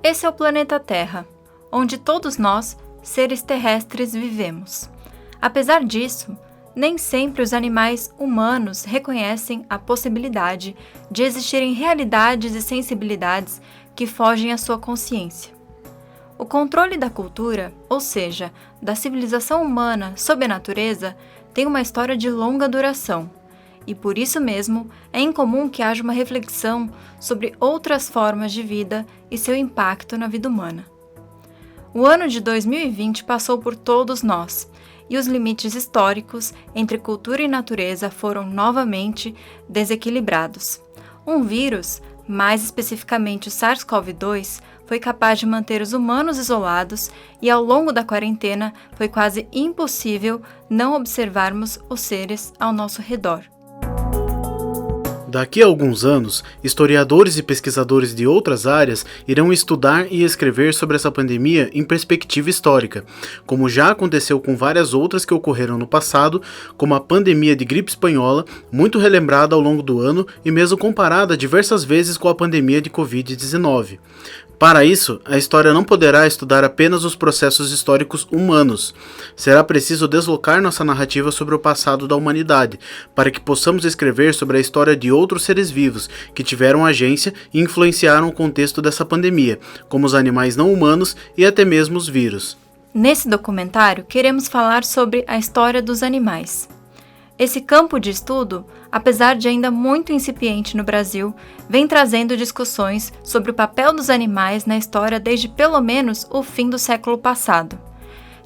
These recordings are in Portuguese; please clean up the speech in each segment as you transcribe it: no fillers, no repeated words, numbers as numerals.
Esse é o planeta Terra, onde todos nós, seres terrestres, vivemos. Apesar disso, nem sempre os animais humanos reconhecem a possibilidade de existirem realidades e sensibilidades que fogem à sua consciência. O controle da cultura, ou seja, da civilização humana sob a natureza, tem uma história de longa duração, e por isso mesmo é incomum que haja uma reflexão sobre outras formas de vida e seu impacto na vida humana. O ano de 2020 passou por todos nós, e os limites históricos entre cultura e natureza foram novamente desequilibrados. Um vírus, mais especificamente o SARS-CoV-2, foi capaz de manter os humanos isolados e ao longo da quarentena foi quase impossível não observarmos os seres ao nosso redor. Daqui a alguns anos, historiadores e pesquisadores de outras áreas irão estudar e escrever sobre essa pandemia em perspectiva histórica, como já aconteceu com várias outras que ocorreram no passado, como a pandemia de gripe espanhola, muito relembrada ao longo do ano e mesmo comparada diversas vezes com a pandemia de Covid-19. Para isso, a história não poderá estudar apenas os processos históricos humanos. Será preciso deslocar nossa narrativa sobre o passado da humanidade, para que possamos escrever sobre a história de outros seres vivos que tiveram agência e influenciaram o contexto dessa pandemia, como os animais não humanos e até mesmo os vírus. Nesse documentário, queremos falar sobre a história dos animais. Esse campo de estudo, apesar de ainda muito incipiente no Brasil, vem trazendo discussões sobre o papel dos animais na história desde pelo menos o fim do século passado.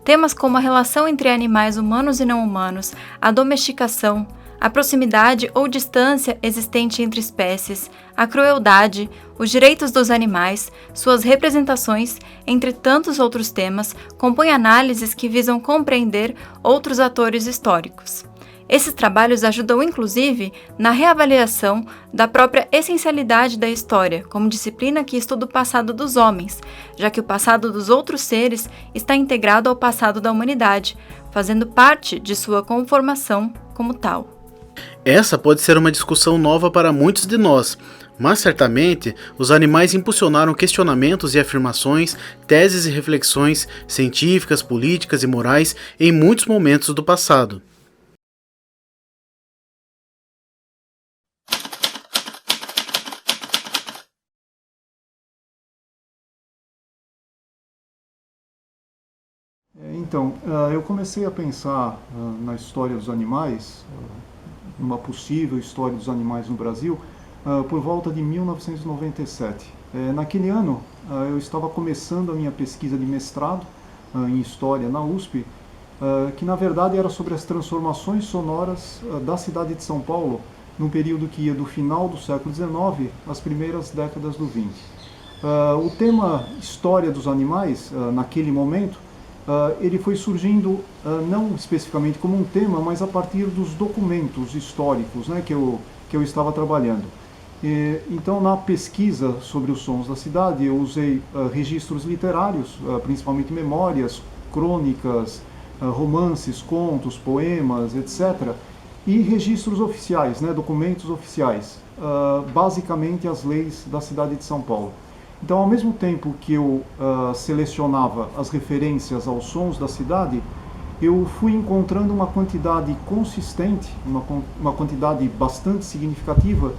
Temas como a relação entre animais humanos e não humanos, a domesticação, a proximidade ou distância existente entre espécies, a crueldade, os direitos dos animais, suas representações, entre tantos outros temas, compõem análises que visam compreender outros atores históricos. Esses trabalhos ajudam, inclusive, na reavaliação da própria essencialidade da história, como disciplina que estuda o passado dos homens, já que o passado dos outros seres está integrado ao passado da humanidade, fazendo parte de sua conformação como tal. Essa pode ser uma discussão nova para muitos de nós, mas certamente os animais impulsionaram questionamentos e afirmações, teses e reflexões científicas, políticas e morais em muitos momentos do passado. Então, eu comecei a pensar na história dos animais, numa possível história dos animais no Brasil, por volta de 1997. Naquele ano, eu estava começando a minha pesquisa de mestrado em História na USP, que na verdade era sobre as transformações sonoras da cidade de São Paulo, num período que ia do final do século XIX às primeiras décadas do XX. O tema História dos Animais, naquele momento, ele foi surgindo não especificamente como um tema, mas a partir dos documentos históricos, né, que eu estava trabalhando. Então, na pesquisa sobre os sons da cidade, eu usei registros literários, principalmente memórias, crônicas, romances, contos, poemas, etc., e registros oficiais, né, documentos oficiais, basicamente as leis da cidade de São Paulo. Então, ao mesmo tempo que eu selecionava as referências aos sons da cidade, eu fui encontrando uma quantidade consistente, uma quantidade bastante significativa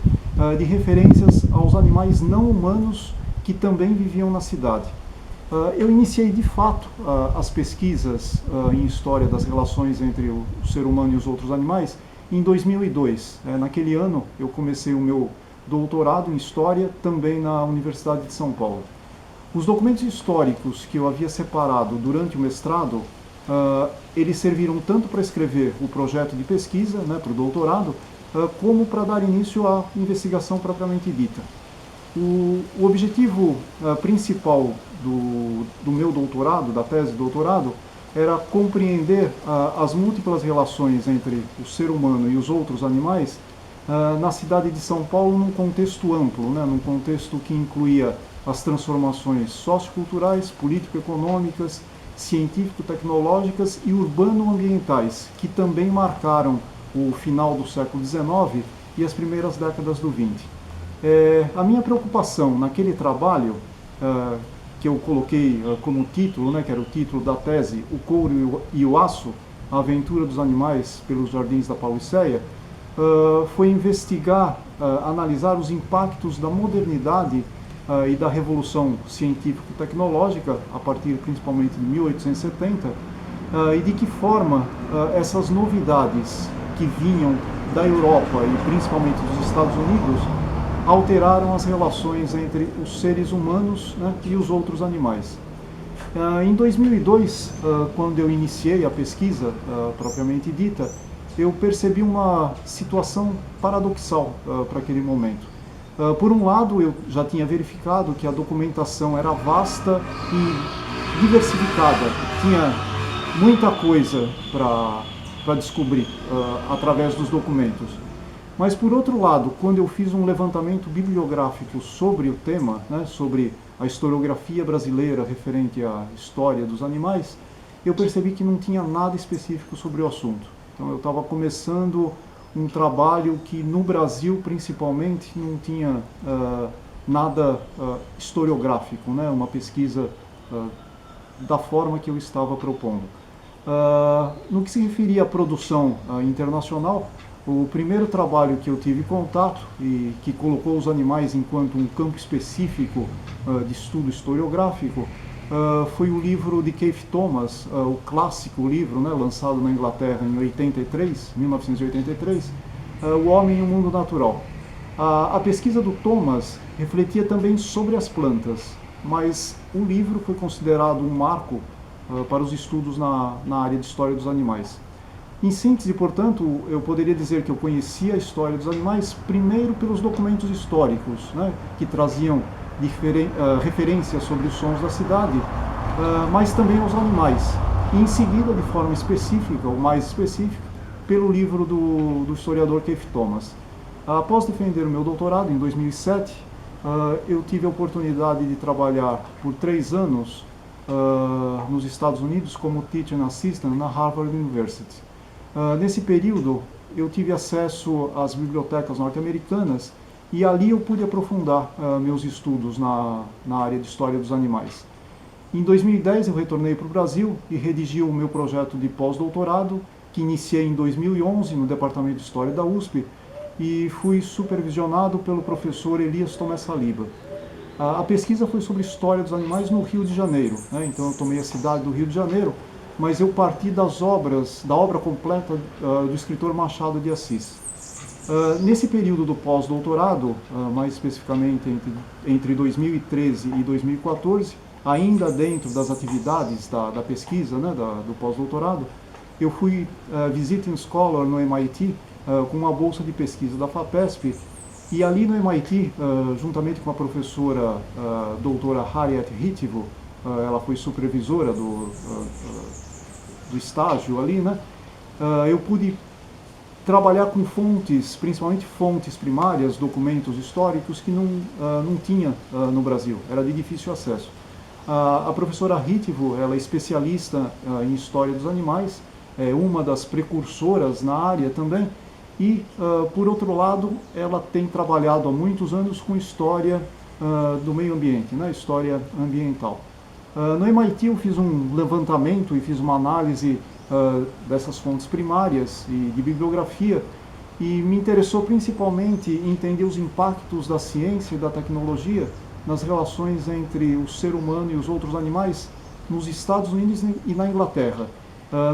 de referências aos animais não humanos que também viviam na cidade. Eu iniciei de fato as pesquisas em história das relações entre o ser humano e os outros animais em 2002. Naquele ano eu comecei o meu doutorado em História, também na Universidade de São Paulo. Os documentos históricos que eu havia separado durante o mestrado, eles serviram tanto para escrever o projeto de pesquisa, né, para o doutorado, como para dar início à investigação propriamente dita. O objetivo principal do meu doutorado, da tese de doutorado, era compreender as múltiplas relações entre o ser humano e os outros animais na cidade de São Paulo num contexto amplo, né, num contexto que incluía as transformações socioculturais, político-econômicas, científico-tecnológicas e urbano-ambientais, que também marcaram o final do século XIX e as primeiras décadas do XX. A minha preocupação naquele trabalho, que eu coloquei como título, né, que era o título da tese, O Couro e o Aço, a aventura dos animais pelos jardins da Pauliceia, foi investigar, analisar os impactos da modernidade e da revolução científico-tecnológica, a partir principalmente de 1870, e de que forma essas novidades que vinham da Europa e principalmente dos Estados Unidos alteraram as relações entre os seres humanos, né, e os outros animais. Em 2002, quando eu iniciei a pesquisa propriamente dita, eu percebi uma situação paradoxal para aquele momento. Por um lado, eu já tinha verificado que a documentação era vasta e diversificada, tinha muita coisa para descobrir através dos documentos. Mas, por outro lado, quando eu fiz um levantamento bibliográfico sobre o tema, né, sobre a historiografia brasileira referente à história dos animais, eu percebi que não tinha nada específico sobre o assunto. Então, eu estava começando um trabalho que, no Brasil, principalmente, não tinha nada historiográfico, né, uma pesquisa da forma que eu estava propondo. No que se referia à produção internacional, o primeiro trabalho que eu tive contato e que colocou os animais enquanto um campo específico de estudo historiográfico foi o livro de Keith Thomas, o clássico livro, né, lançado na Inglaterra em 1983, O Homem e o Mundo Natural. A pesquisa do Thomas refletia também sobre as plantas, mas o livro foi considerado um marco para os estudos na área de história dos animais. Em síntese, portanto, eu poderia dizer que eu conhecia a história dos animais primeiro pelos documentos históricos, né, que traziam referências sobre os sons da cidade, mas também aos animais. E em seguida, de forma específica, ou mais específica, pelo livro do historiador Keith Thomas. Após defender o meu doutorado, em 2007, eu tive a oportunidade de trabalhar por 3 anos nos Estados Unidos como Teaching Assistant na Harvard University. Nesse período, eu tive acesso às bibliotecas norte-americanas e ali eu pude aprofundar meus estudos na área de história dos animais. Em 2010, eu retornei para o Brasil e redigi o meu projeto de pós-doutorado, que iniciei em 2011 no Departamento de História da USP e fui supervisionado pelo professor Elias Tomé Saliba. A pesquisa foi sobre história dos animais no Rio de Janeiro, né? Então eu tomei a cidade do Rio de Janeiro, mas eu parti da obra completa do escritor Machado de Assis. Nesse período do pós-doutorado, mais especificamente entre 2013 e 2014, ainda dentro das atividades da pesquisa, né, do pós-doutorado, eu fui visiting scholar no MIT com uma bolsa de pesquisa da FAPESP, e ali no MIT, juntamente com a professora doutora Harriet Hitivo, ela foi supervisora do estágio ali, né? Eu pude trabalhar com fontes, principalmente fontes primárias, documentos históricos que não tinha no Brasil, era de difícil acesso. A professora Hitivo, ela é especialista em história dos animais, é uma das precursoras na área também, e, por outro lado, ela tem trabalhado há muitos anos com história do meio ambiente, né? História ambiental. No MIT eu fiz um levantamento e fiz uma análise dessas fontes primárias e de bibliografia, e me interessou principalmente entender os impactos da ciência e da tecnologia nas relações entre o ser humano e os outros animais nos Estados Unidos e na Inglaterra,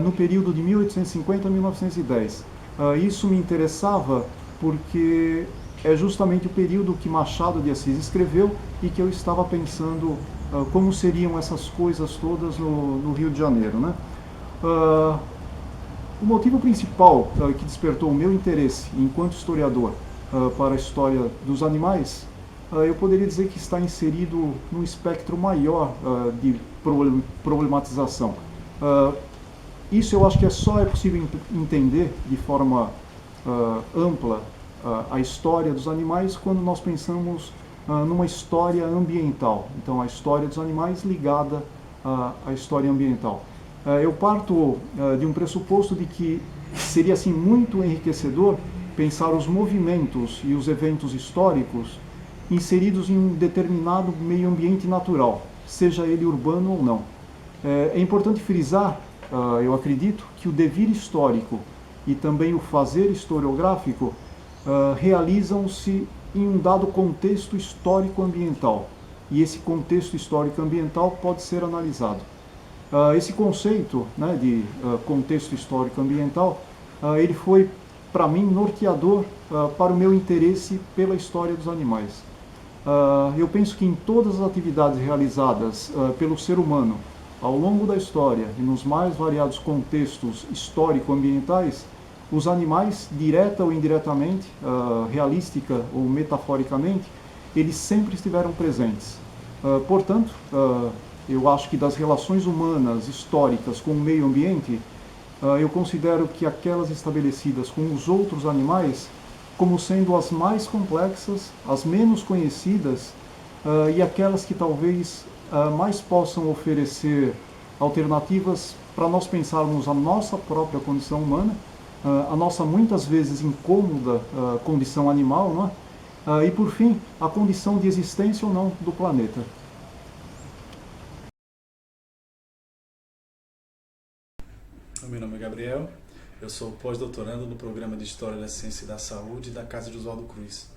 no período de 1850 a 1910. Isso me interessava porque é justamente o período que Machado de Assis escreveu e que eu estava pensando como seriam essas coisas todas no Rio de Janeiro, né? O motivo principal que despertou o meu interesse enquanto historiador para a história dos animais, eu poderia dizer que está inserido num espectro maior de problematização. Isso eu acho que só é possível entender de forma ampla a história dos animais quando nós pensamos numa história ambiental. Então, a história dos animais ligada à história ambiental. Eu parto de um pressuposto de que seria assim muito enriquecedor pensar os movimentos e os eventos históricos inseridos em um determinado meio ambiente natural. seja ele urbano ou não. É importante frisar, eu acredito, que o devir histórico e também o fazer historiográfico realizam-se em um dado contexto histórico-ambiental. E esse contexto histórico-ambiental pode ser analisado. Esse conceito, né, de contexto histórico-ambiental, ele foi, para mim, norteador para o meu interesse pela história dos animais. Eu penso que em todas as atividades realizadas pelo ser humano ao longo da história e nos mais variados contextos histórico-ambientais, os animais, direta ou indiretamente, realística ou metaforicamente, eles sempre estiveram presentes. Portanto, eu acho que das relações humanas históricas com o meio ambiente, eu considero que aquelas estabelecidas com os outros animais como sendo as mais complexas, as menos conhecidas e aquelas que talvez mais possam oferecer alternativas para nós pensarmos a nossa própria condição humana, a nossa muitas vezes incômoda condição animal, não é? E por fim, a condição de existência ou não do planeta. Meu nome é Gabriel, eu sou pós-doutorando no programa de História da Ciência e da Saúde da Casa de Oswaldo Cruz.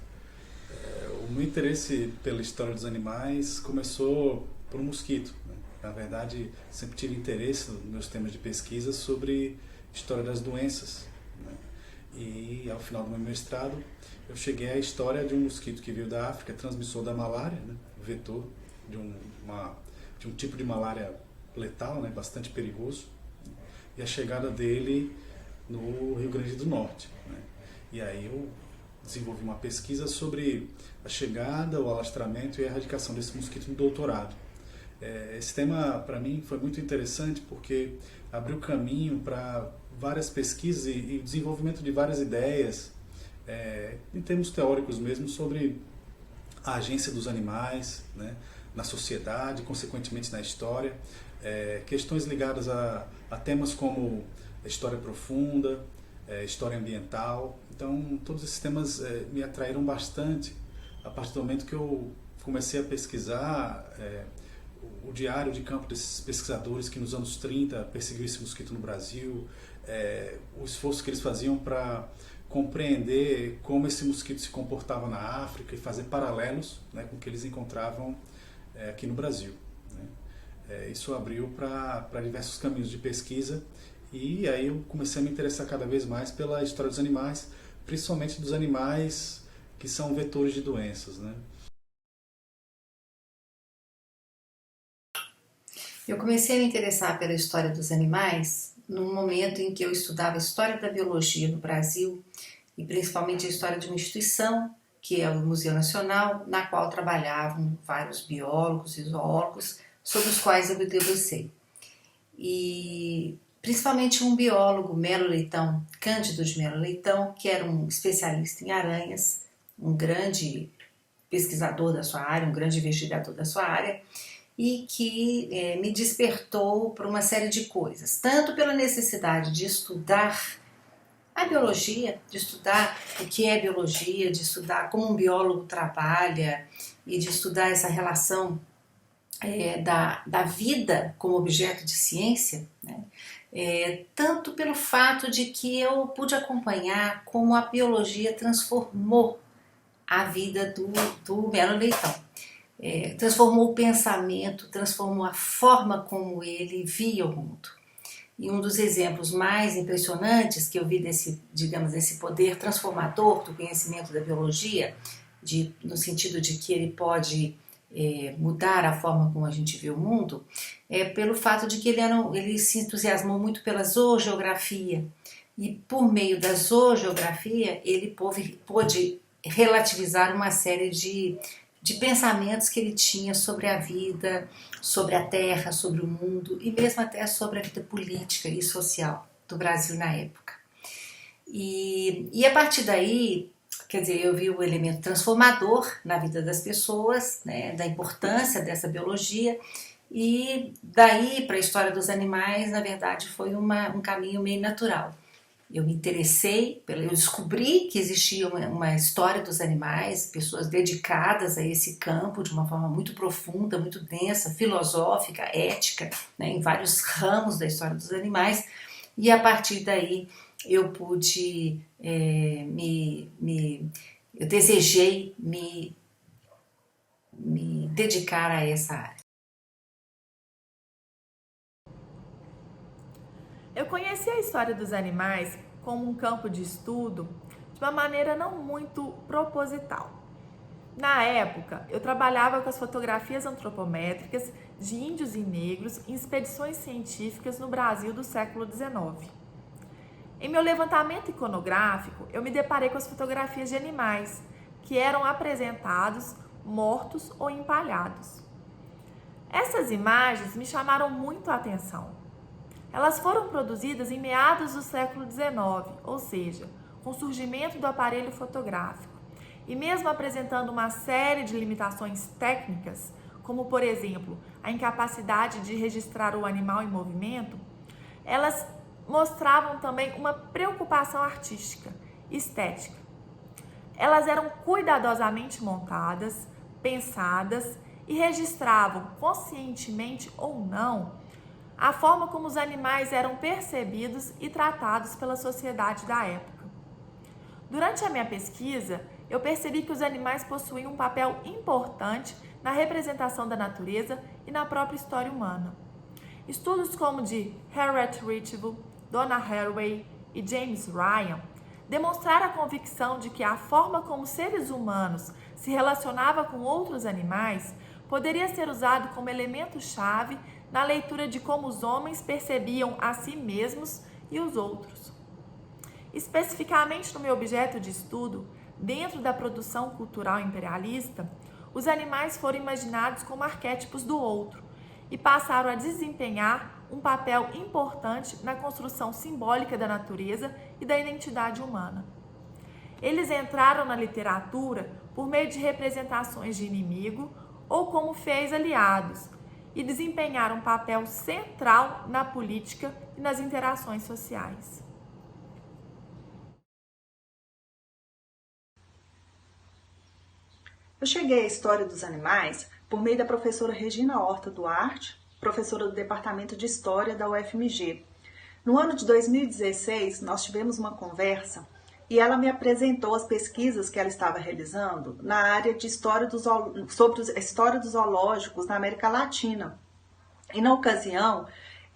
O meu interesse pela história dos animais começou por um mosquito, né? Na verdade, sempre tive interesse nos meus temas de pesquisa sobre história das doenças, né? E ao final do meu mestrado, eu cheguei à história de um mosquito que veio da África, transmissor da malária, né? Vetor de um tipo de malária letal, né? Bastante perigoso. E a chegada dele no Rio Grande do Norte, né? E aí eu desenvolvi uma pesquisa sobre a chegada, o alastramento e a erradicação desse mosquito no doutorado. Esse tema, para mim, foi muito interessante porque abriu caminho para várias pesquisas e desenvolvimento de várias ideias, em termos teóricos mesmo, sobre a agência dos animais, né, na sociedade, consequentemente na história, questões ligadas a temas como história profunda, história ambiental. Então, todos esses temas me atraíram bastante a partir do momento que eu comecei a pesquisar o diário de campo desses pesquisadores que nos anos 30 perseguiu esse mosquito no Brasil, o esforço que eles faziam para compreender como esse mosquito se comportava na África e fazer paralelos, né, com o que eles encontravam aqui no Brasil, né? Isso abriu para diversos caminhos de pesquisa e aí eu comecei a me interessar cada vez mais pela história dos animais, principalmente dos animais que são vetores de doenças, né? Eu comecei a me interessar pela história dos animais num momento em que eu estudava história da biologia no Brasil e principalmente a história de uma instituição, que é o Museu Nacional, na qual trabalhavam vários biólogos e zoólogos, sobre os quais eu me debrucei. E principalmente um biólogo, Melo Leitão, Cândido de Melo Leitão, que era um especialista em aranhas, um grande pesquisador da sua área, um grande investigador da sua área, e que me despertou para uma série de coisas, tanto pela necessidade de estudar a biologia, de estudar o que é biologia, de estudar como um biólogo trabalha e de estudar essa relação da vida como objeto de ciência, né? Tanto pelo fato de que eu pude acompanhar como a biologia transformou a vida do Melo Leitão. Transformou o pensamento, transformou a forma como ele via o mundo. E um dos exemplos mais impressionantes que eu vi desse poder transformador do conhecimento da biologia, no sentido de que ele pode mudar a forma como a gente vê o mundo, pelo fato de que ele se entusiasmou muito pela zoogeografia. E por meio da zoogeografia ele pôde relativizar uma série de pensamentos que ele tinha sobre a vida, sobre a terra, sobre o mundo e mesmo até sobre a vida política e social do Brasil na época. E a partir daí, quer dizer, eu vi o elemento transformador na vida das pessoas, né, da importância dessa biologia, e daí para a história dos animais, na verdade, foi um caminho meio natural. eu me interessei, eu descobri que existia uma história dos animais, pessoas dedicadas a esse campo de uma forma muito profunda, muito densa, filosófica, ética, né, em vários ramos da história dos animais, e a partir daí eu pude, eu desejei me dedicar a essa área. Eu conheci a história dos animais como um campo de estudo de uma maneira não muito proposital. Na época, eu trabalhava com as fotografias antropométricas de índios e negros em expedições científicas no Brasil do século XIX. Em meu levantamento iconográfico, eu me deparei com as fotografias de animais que eram apresentados mortos ou empalhados. Essas imagens me chamaram muito a atenção. Elas foram produzidas em meados do século XIX, ou seja, com o surgimento do aparelho fotográfico. E mesmo apresentando uma série de limitações técnicas, como por exemplo, a incapacidade de registrar o animal em movimento, elas mostravam também uma preocupação artística, estética. Elas eram cuidadosamente montadas, pensadas e registravam, conscientemente ou não, a forma como os animais eram percebidos e tratados pela sociedade da época. Durante a minha pesquisa, eu percebi que os animais possuíam um papel importante na representação da natureza e na própria história humana. Estudos como o de Harriet Richville, Donna Haraway e James Ryan demonstraram a convicção de que a forma como seres humanos se relacionavam com outros animais poderia ser usado como elemento-chave na leitura de como os homens percebiam a si mesmos e os outros. Especificamente no meu objeto de estudo, dentro da produção cultural imperialista, os animais foram imaginados como arquétipos do outro e passaram a desempenhar um papel importante na construção simbólica da natureza e da identidade humana. Eles entraram na literatura por meio de representações de inimigo ou como fiéis aliados, e desempenhar um papel central na política e nas interações sociais. Eu cheguei à história dos animais por meio da professora Regina Horta Duarte, professora do Departamento de História da UFMG. No ano de 2016, nós tivemos uma conversa e ela me apresentou as pesquisas que ela estava realizando na área de sobre a história dos zoológicos na América Latina. E na ocasião,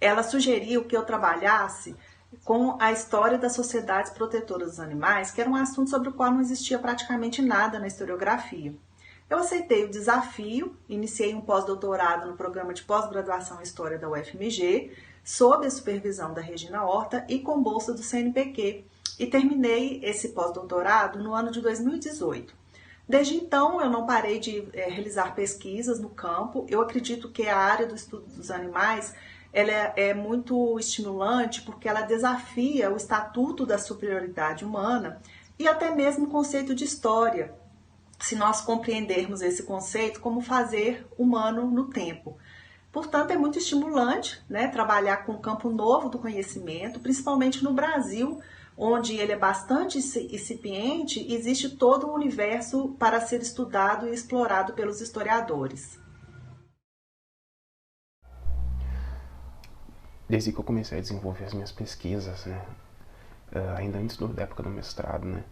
ela sugeriu que eu trabalhasse com a história das sociedades protetoras dos animais, que era um assunto sobre o qual não existia praticamente nada na historiografia. Eu aceitei o desafio, iniciei um pós-doutorado no programa de pós-graduação em História da UFMG, sob a supervisão da Regina Horta e com bolsa do CNPq, e terminei esse pós-doutorado no ano de 2018. Desde então, eu não parei de realizar pesquisas no campo. Eu acredito que a área do estudo dos animais ela é muito estimulante porque ela desafia o estatuto da superioridade humana e até mesmo o conceito de história, se nós compreendermos esse conceito como fazer humano no tempo. Portanto, é muito estimulante, né, trabalhar com um campo novo do conhecimento, principalmente no Brasil, onde ele é bastante incipiente, existe todo um universo para ser estudado e explorado pelos historiadores. Desde que eu comecei a desenvolver as minhas pesquisas, né, ainda antes da época do mestrado, né,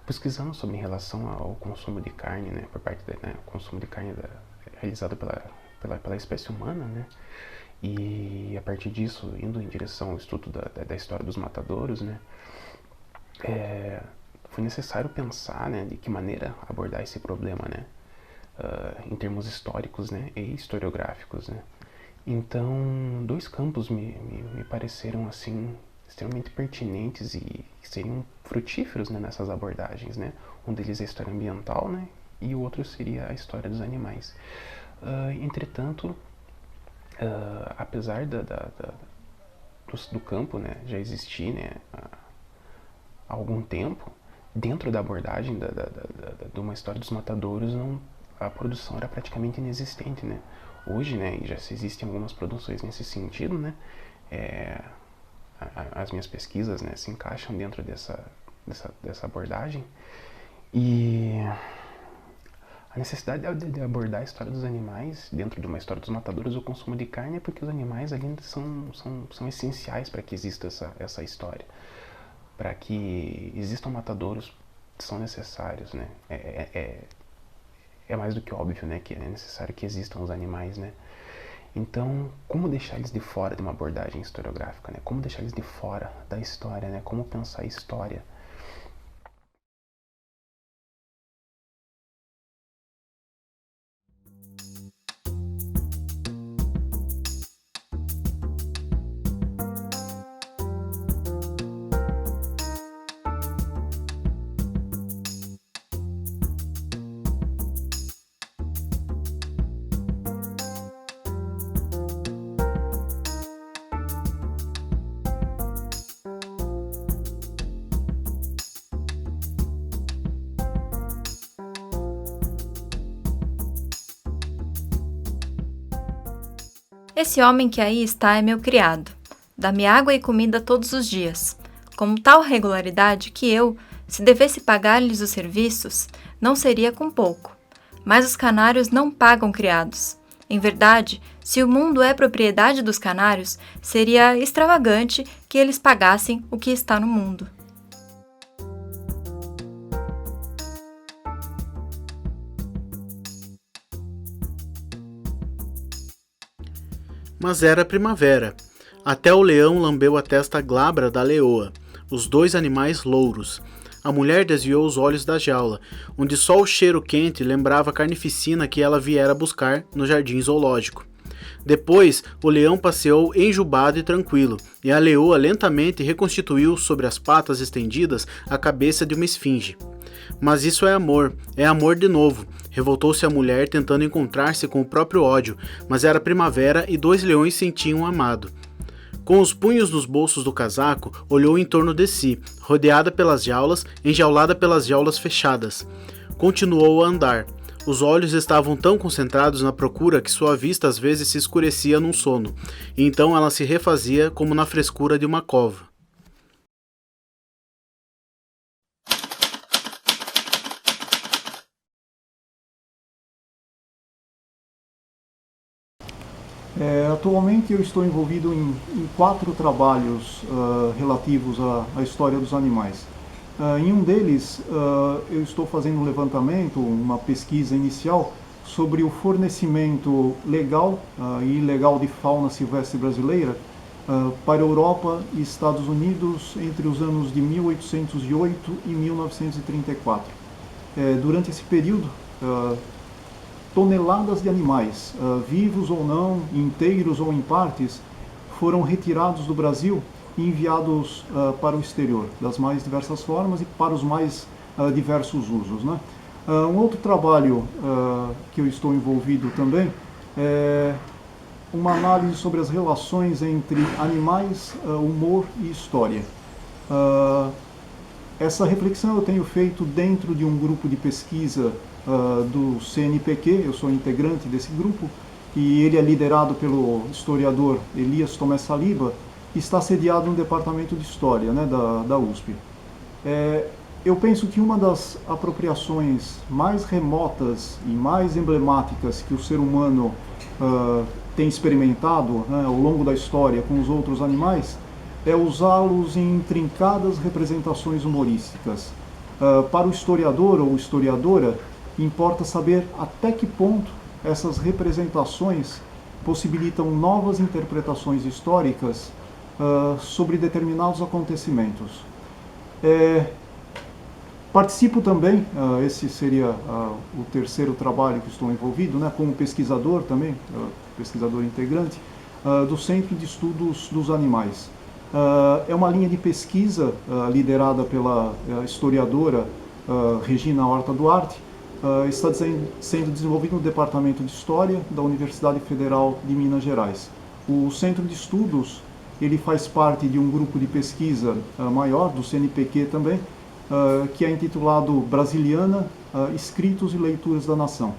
pesquisando sobre em relação ao consumo de carne, né, por parte do consumo de carne realizado pela espécie humana, né, e a partir disso, indo em direção ao estudo da história dos matadouros, né, foi necessário pensar, né, de que maneira abordar esse problema, né, em termos históricos, né, e historiográficos, né. Então, dois campos me pareceram assim extremamente pertinentes e seriam frutíferos, né, nessas abordagens, né. Um deles é a história ambiental, né, e o outro seria a história dos animais. Entretanto, apesar do campo, né, já existir, né, há algum tempo, dentro da abordagem de uma história dos matadouros, a produção era praticamente inexistente, né. Hoje, né, já existem algumas produções nesse sentido, né, as minhas pesquisas, né, se encaixam dentro dessa abordagem. E a necessidade de abordar a história dos animais dentro de uma história dos matadores, o consumo de carne, é porque os animais ali são essenciais para que exista essa história. Para que existam matadouros, são necessários, né? É mais do que óbvio, né, que é necessário que existam os animais, né? Então, como deixar eles de fora de uma abordagem historiográfica, né? Como deixar eles de fora da história, né? Como pensar a história? Esse homem que aí está é meu criado. Dá-me água e comida todos os dias, com tal regularidade que eu, se devesse pagar-lhes os serviços, não seria com pouco. Mas os canários não pagam criados. Em verdade, se o mundo é propriedade dos canários, seria extravagante que eles pagassem o que está no mundo. Mas era primavera. Até o leão lambeu a testa glabra da leoa, os dois animais louros. A mulher desviou os olhos da jaula, onde só o cheiro quente lembrava a carnificina que ela viera buscar no jardim zoológico. Depois, o leão passeou enjubado e tranquilo, e a leoa lentamente reconstituiu sobre as patas estendidas a cabeça de uma esfinge. Mas isso é amor de novo. Revoltou-se a mulher tentando encontrar-se com o próprio ódio, mas era primavera e dois leões sentiam um amado. Com os punhos nos bolsos do casaco, olhou em torno de si, rodeada pelas jaulas, enjaulada pelas jaulas fechadas. Continuou a andar. Os olhos estavam tão concentrados na procura que sua vista às vezes se escurecia num sono, e então ela se refazia como na frescura de uma cova. Atualmente eu estou envolvido em 4 trabalhos relativos à história dos animais. Em um deles, eu estou fazendo um levantamento, uma pesquisa inicial sobre o fornecimento legal e ilegal de fauna silvestre brasileira para a Europa e Estados Unidos entre os anos de 1808 e 1934. Durante esse período, toneladas de animais, vivos ou não, inteiros ou em partes, foram retirados do Brasil e enviados para o exterior, das mais diversas formas e para os mais diversos usos, né? Um outro trabalho que eu estou envolvido também é uma análise sobre as relações entre animais, humor e história. Essa reflexão eu tenho feito dentro de um grupo de pesquisa do CNPq, eu sou integrante desse grupo, e ele é liderado pelo historiador Elias Tomé Saliba, e está sediado no Departamento de História, né, da USP. Eu penso que uma das apropriações mais remotas e mais emblemáticas que o ser humano tem experimentado, né, ao longo da história com os outros animais é usá-los em intrincadas representações humorísticas. Para o historiador ou historiadora, importa saber até que ponto essas representações possibilitam novas interpretações históricas sobre determinados acontecimentos. Participo também, esse seria o terceiro trabalho que estou envolvido, né, como pesquisador também, pesquisador integrante, do Centro de Estudos dos Animais. É uma linha de pesquisa liderada pela historiadora Regina Horta Duarte, está sendo desenvolvido no Departamento de História da Universidade Federal de Minas Gerais. O Centro de Estudos ele faz parte de um grupo de pesquisa maior, do CNPq também, que é intitulado Brasiliana, Escritos e Leituras da Nação.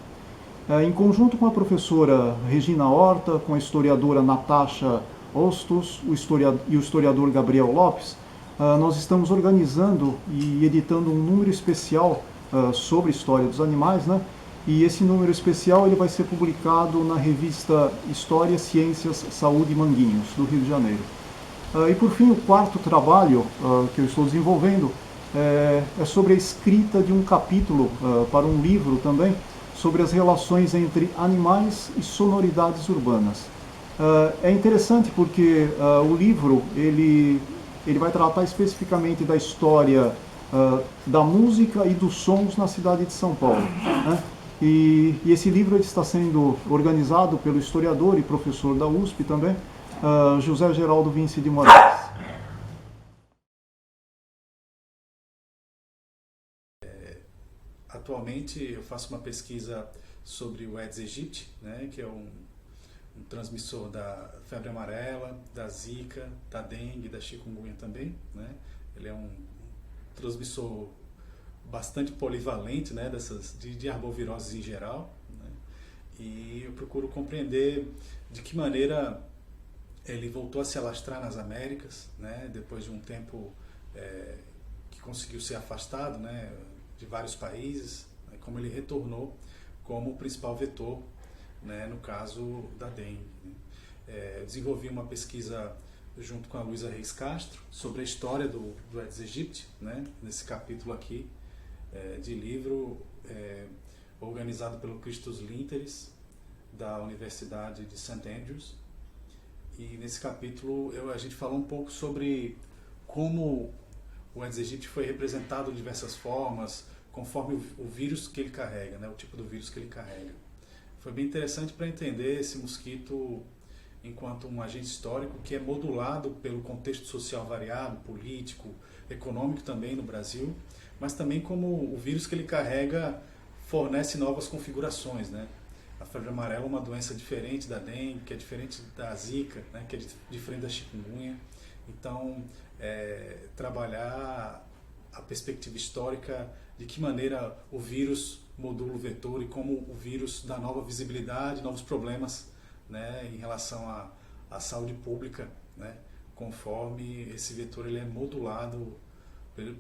Em conjunto com a professora Regina Horta, com a historiadora Natasha Hostos e o historiador Gabriel Lopes, nós estamos organizando e editando um número especial sobre história dos animais, né? E esse número especial ele vai ser publicado na revista História, Ciências, Saúde e Manguinhos, do Rio de Janeiro. E por fim, o quarto trabalho que eu estou desenvolvendo é sobre a escrita de um capítulo para um livro também, sobre as relações entre animais e sonoridades urbanas. É interessante porque o livro ele vai tratar especificamente da história da música e dos sons na cidade de São Paulo, né? E esse livro ele está sendo organizado pelo historiador e professor da USP também, José Geraldo Vinci de Moraes. Atualmente eu faço uma pesquisa sobre o Aedes aegypti, né, que é um transmissor da febre amarela, da zika, da dengue, da chikungunya também, né? Ele é um transmissor bastante polivalente, né, de arboviroses em geral, né? E eu procuro compreender de que maneira ele voltou a se alastrar nas Américas, né, depois de um tempo que conseguiu ser afastado, né, de vários países, né, como ele retornou como o principal vetor, né, no caso da dengue, né. Eu desenvolvi uma pesquisa junto com a Luísa Reis Castro sobre a história do Aedes aegypti, né, nesse capítulo aqui de livro organizado pelo Christos Linteris, da Universidade de St. Andrews. E nesse capítulo a gente falou um pouco sobre como o Aedes aegypti foi representado de diversas formas, conforme o vírus que ele carrega, né, o tipo do vírus que ele carrega. Foi bem interessante para entender esse mosquito enquanto um agente histórico que é modulado pelo contexto social variado, político, econômico também no Brasil, mas também como o vírus que ele carrega fornece novas configurações, né? A febre amarela é uma doença diferente da dengue, que é diferente da zika, né, que é diferente da chikungunya. Então, trabalhar a perspectiva histórica de que maneira o vírus modula o vetor e como o vírus dá nova visibilidade, novos problemas, né, em relação à saúde pública, né, conforme esse vetor ele é modulado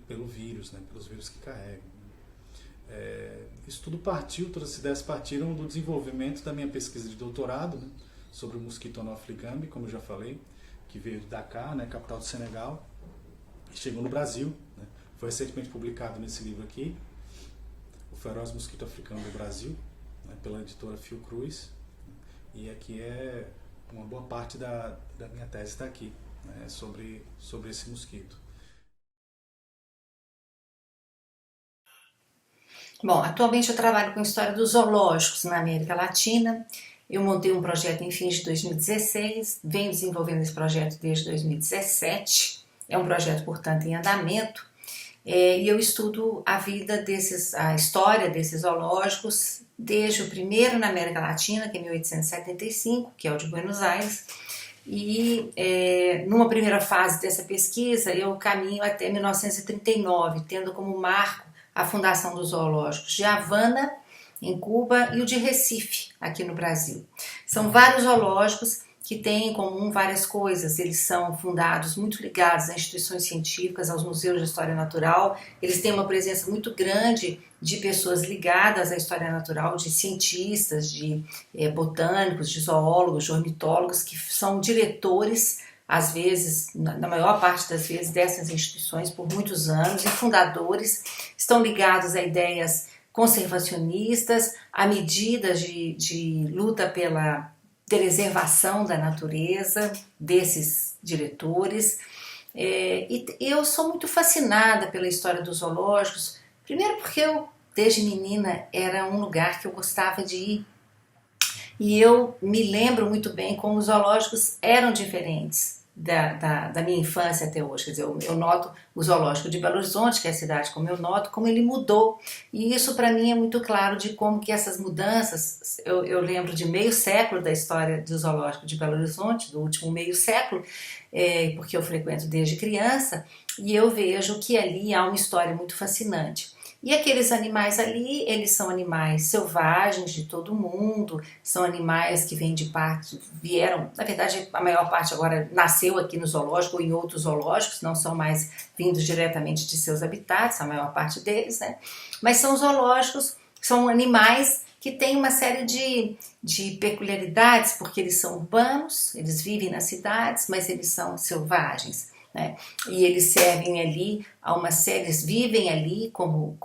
pelo vírus, né, pelos vírus que carregam. Isso tudo todas as ideias partiram do desenvolvimento da minha pesquisa de doutorado, né, sobre o mosquito Anopheles gambiae, como eu já falei, que veio de Dakar, né, capital do Senegal, e chegou no Brasil, né. Foi recentemente publicado nesse livro aqui, O Feroz Mosquito Africano do Brasil, né, pela editora Fiocruz, e aqui uma boa parte da minha tese está aqui, né, sobre esse mosquito. Bom, atualmente eu trabalho com história dos zoológicos na América Latina. Eu montei um projeto em fins de 2016, venho desenvolvendo esse projeto desde 2017. É um projeto, portanto, em andamento. E eu estudo a história desses zoológicos, desde o primeiro na América Latina, que é 1875, que é o de Buenos Aires, e numa primeira fase dessa pesquisa eu caminho até 1939, tendo como marco a fundação dos zoológicos de Havana, em Cuba, e o de Recife, aqui no Brasil. São vários zoológicos que têm em comum várias coisas. Eles são fundados muito ligados a instituições científicas, aos museus de história natural. Eles têm uma presença muito grande de pessoas ligadas à história natural, de cientistas, de botânicos, de zoólogos, de ornitólogos, que são diretores, às vezes, na maior parte das vezes, dessas instituições por muitos anos, e fundadores. Estão ligados a ideias conservacionistas, a medidas de luta pela preservação da natureza desses diretores. E eu sou muito fascinada pela história dos zoológicos, primeiro porque eu, desde menina, era um lugar que eu gostava de ir. E eu me lembro muito bem como os zoológicos eram diferentes da minha infância até hoje. Quer dizer, eu noto o zoológico de Belo Horizonte, que é a cidade como eu noto, como ele mudou. E isso para mim é muito claro de como que essas mudanças, eu lembro de meio século da história do zoológico de Belo Horizonte, do último meio século, porque eu frequento desde criança, e eu vejo que ali há uma história muito fascinante. E aqueles animais ali, eles são animais selvagens de todo mundo, são animais que vieram, na verdade a maior parte agora nasceu aqui no zoológico ou em outros zoológicos, não são mais vindos diretamente de seus habitats, a maior parte deles, né? Mas são zoológicos, são animais que têm uma série de peculiaridades, porque eles são urbanos, eles vivem nas cidades, mas eles são selvagens. Né? E eles servem ali a uma série, eles vivem ali como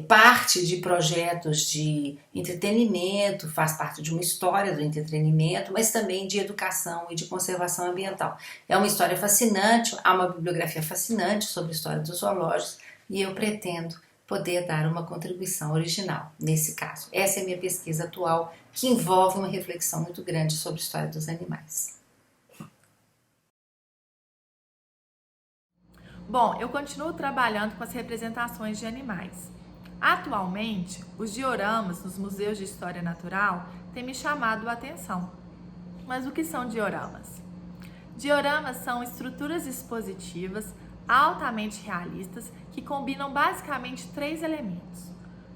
parte de projetos de entretenimento, faz parte de uma história do entretenimento, mas também de educação e de conservação ambiental. É uma história fascinante, há uma bibliografia fascinante sobre a história dos zoológicos e eu pretendo poder dar uma contribuição original nesse caso. Essa é a minha pesquisa atual, que envolve uma reflexão muito grande sobre a história dos animais. Bom, eu continuo trabalhando com as representações de animais. Atualmente, os dioramas nos museus de história natural têm me chamado a atenção. Mas o que são dioramas? Dioramas são estruturas expositivas altamente realistas que combinam basicamente 3 elementos.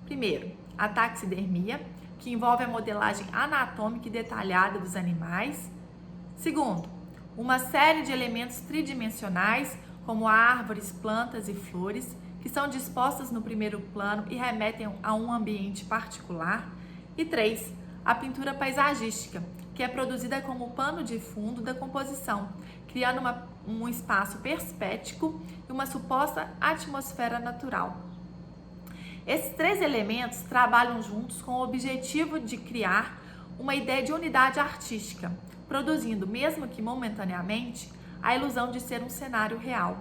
Primeiro, a taxidermia, que envolve a modelagem anatômica e detalhada dos animais. Segundo, uma série de elementos tridimensionais, como árvores, plantas e flores, que são dispostas no primeiro plano e remetem a um ambiente particular. E 3, a pintura paisagística, que é produzida como pano de fundo da composição, criando um espaço perspético e uma suposta atmosfera natural. Esses 3 elementos trabalham juntos com o objetivo de criar uma ideia de unidade artística, produzindo, mesmo que momentaneamente, a ilusão de ser um cenário real.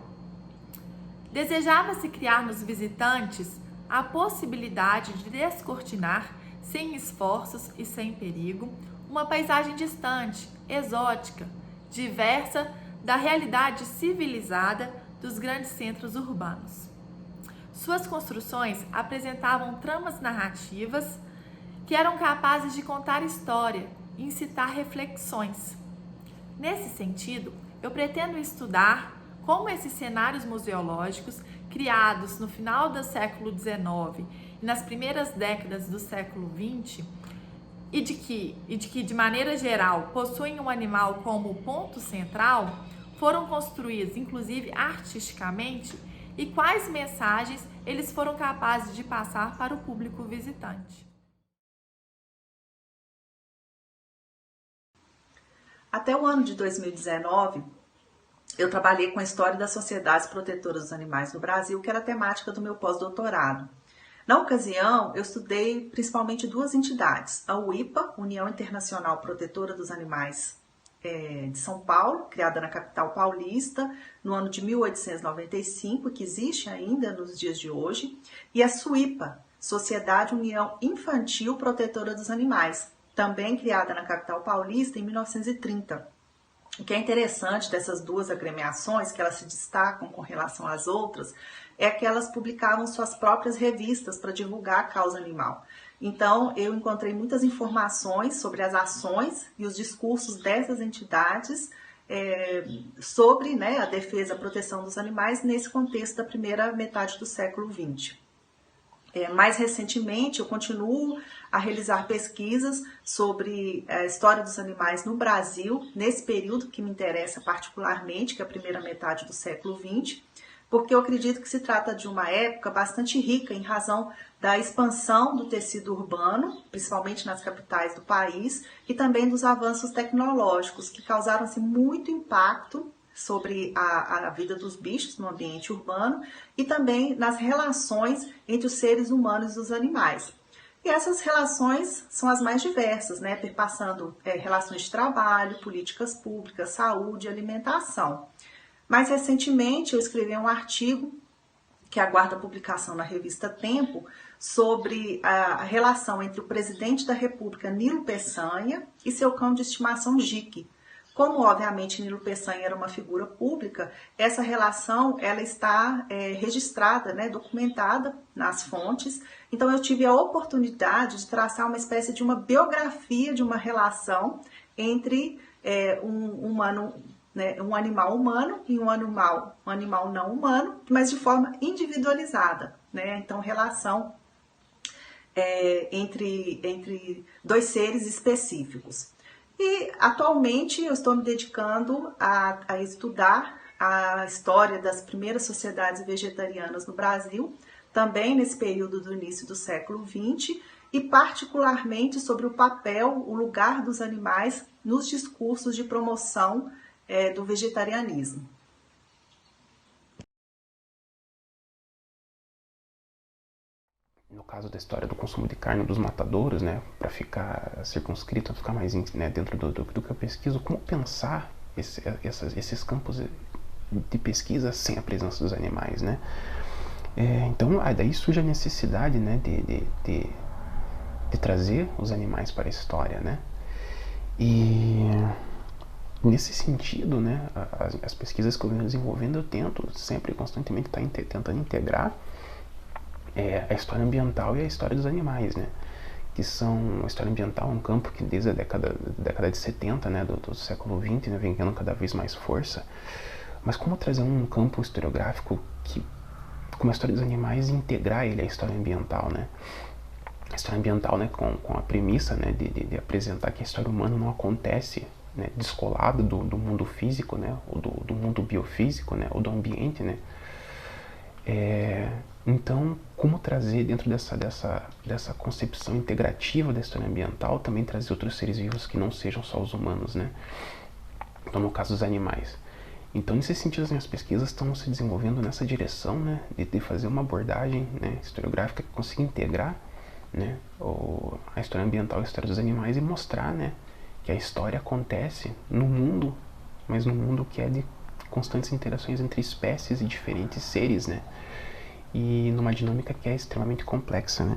Desejava-se criar nos visitantes a possibilidade de descortinar, sem esforços e sem perigo, uma paisagem distante, exótica, diversa da realidade civilizada dos grandes centros urbanos. Suas construções apresentavam tramas narrativas que eram capazes de contar história e incitar reflexões. Nesse sentido, eu pretendo estudar como esses cenários museológicos, criados no final do século XIX e nas primeiras décadas do século XX, e de que, de maneira geral, possuem um animal como ponto central, foram construídos, inclusive artisticamente, e quais mensagens eles foram capazes de passar para o público visitante. Até o ano de 2019, eu trabalhei com a história das sociedades protetoras dos animais no Brasil, que era a temática do meu pós-doutorado. Na ocasião, eu estudei principalmente 2 entidades, a UIPA, União Internacional Protetora dos Animais de São Paulo, criada na capital paulista no ano de 1895, que existe ainda nos dias de hoje, e a SUIPA, Sociedade União Infantil Protetora dos Animais, também criada na capital paulista em 1930. O que é interessante dessas 2 agremiações, que elas se destacam com relação às outras, é que elas publicavam suas próprias revistas para divulgar a causa animal. Então, eu encontrei muitas informações sobre as ações e os discursos dessas entidades sobre a defesa e a proteção dos animais nesse contexto da primeira metade do século XX. Mais recentemente, eu continuo a realizar pesquisas sobre a história dos animais no Brasil, nesse período que me interessa particularmente, que é a primeira metade do século XX, porque eu acredito que se trata de uma época bastante rica em razão da expansão do tecido urbano, principalmente nas capitais do país, e também dos avanços tecnológicos que causaram muito impacto sobre a vida dos bichos no ambiente urbano e também nas relações entre os seres humanos e os animais. E essas relações são as mais diversas, perpassando relações de trabalho, políticas públicas, saúde, alimentação. Mais recentemente, eu escrevi um artigo que aguarda publicação na revista Tempo sobre a relação entre o presidente da República, Nilo Peçanha, e seu cão de estimação, Jique. Como, obviamente, Nilo Peçanha era uma figura pública, essa relação ela está registrada, documentada nas fontes. Então, eu tive a oportunidade de traçar uma espécie de uma biografia de uma relação entre um humano né, um animal humano e um animal não humano, mas de forma individualizada, né? Então, relação entre dois seres específicos. E atualmente eu estou me dedicando a estudar a história das primeiras sociedades vegetarianas no Brasil, também nesse período do início do século XX, e particularmente sobre o papel, o lugar dos animais nos discursos de promoção do vegetarianismo. No caso da história do consumo de carne dos matadouros, né, para ficar circunscrito, ficar mais dentro do que eu pesquiso, como pensar esses campos de pesquisa sem a presença dos animais, né? Então, daí surge a necessidade, né, de trazer os animais para a história, né? E nesse sentido, né, as pesquisas que eu venho desenvolvendo, eu tento sempre, constantemente, estar tentando integrar a história ambiental e a história dos animais, né? Que são, a história ambiental é um campo que desde a década de 70, né, do século XX, né, vem ganhando cada vez mais força. Mas como trazer um campo historiográfico como a história dos animais e integrar ele à história ambiental, né? A história ambiental, né, com a premissa, né, de apresentar que a história humana não acontece, né, descolada do mundo físico, né, ou do mundo biofísico, né, ou do ambiente, né. Então, como trazer dentro dessa concepção integrativa da história ambiental, também trazer outros seres vivos que não sejam só os humanos, né? Então, no caso dos animais. Então, nesse sentido, as minhas pesquisas estão se desenvolvendo nessa direção, né, de fazer uma abordagem, né, historiográfica que consiga integrar, né, a história ambiental e a história dos animais e mostrar, né, que a história acontece no mundo, mas no mundo que é de constantes interações entre espécies e diferentes seres, né, e numa dinâmica que é extremamente complexa, né.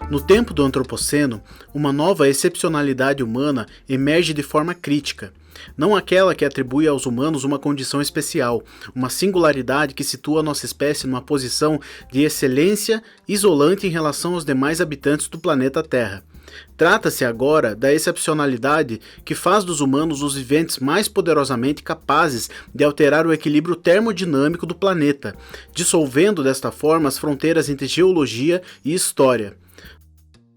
No tempo do Antropoceno, uma nova excepcionalidade humana emerge de forma crítica, não aquela que atribui aos humanos uma condição especial, uma singularidade que situa a nossa espécie numa posição de excelência isolante em relação aos demais habitantes do planeta Terra. Trata-se agora da excepcionalidade que faz dos humanos os viventes mais poderosamente capazes de alterar o equilíbrio termodinâmico do planeta, dissolvendo desta forma as fronteiras entre geologia e história.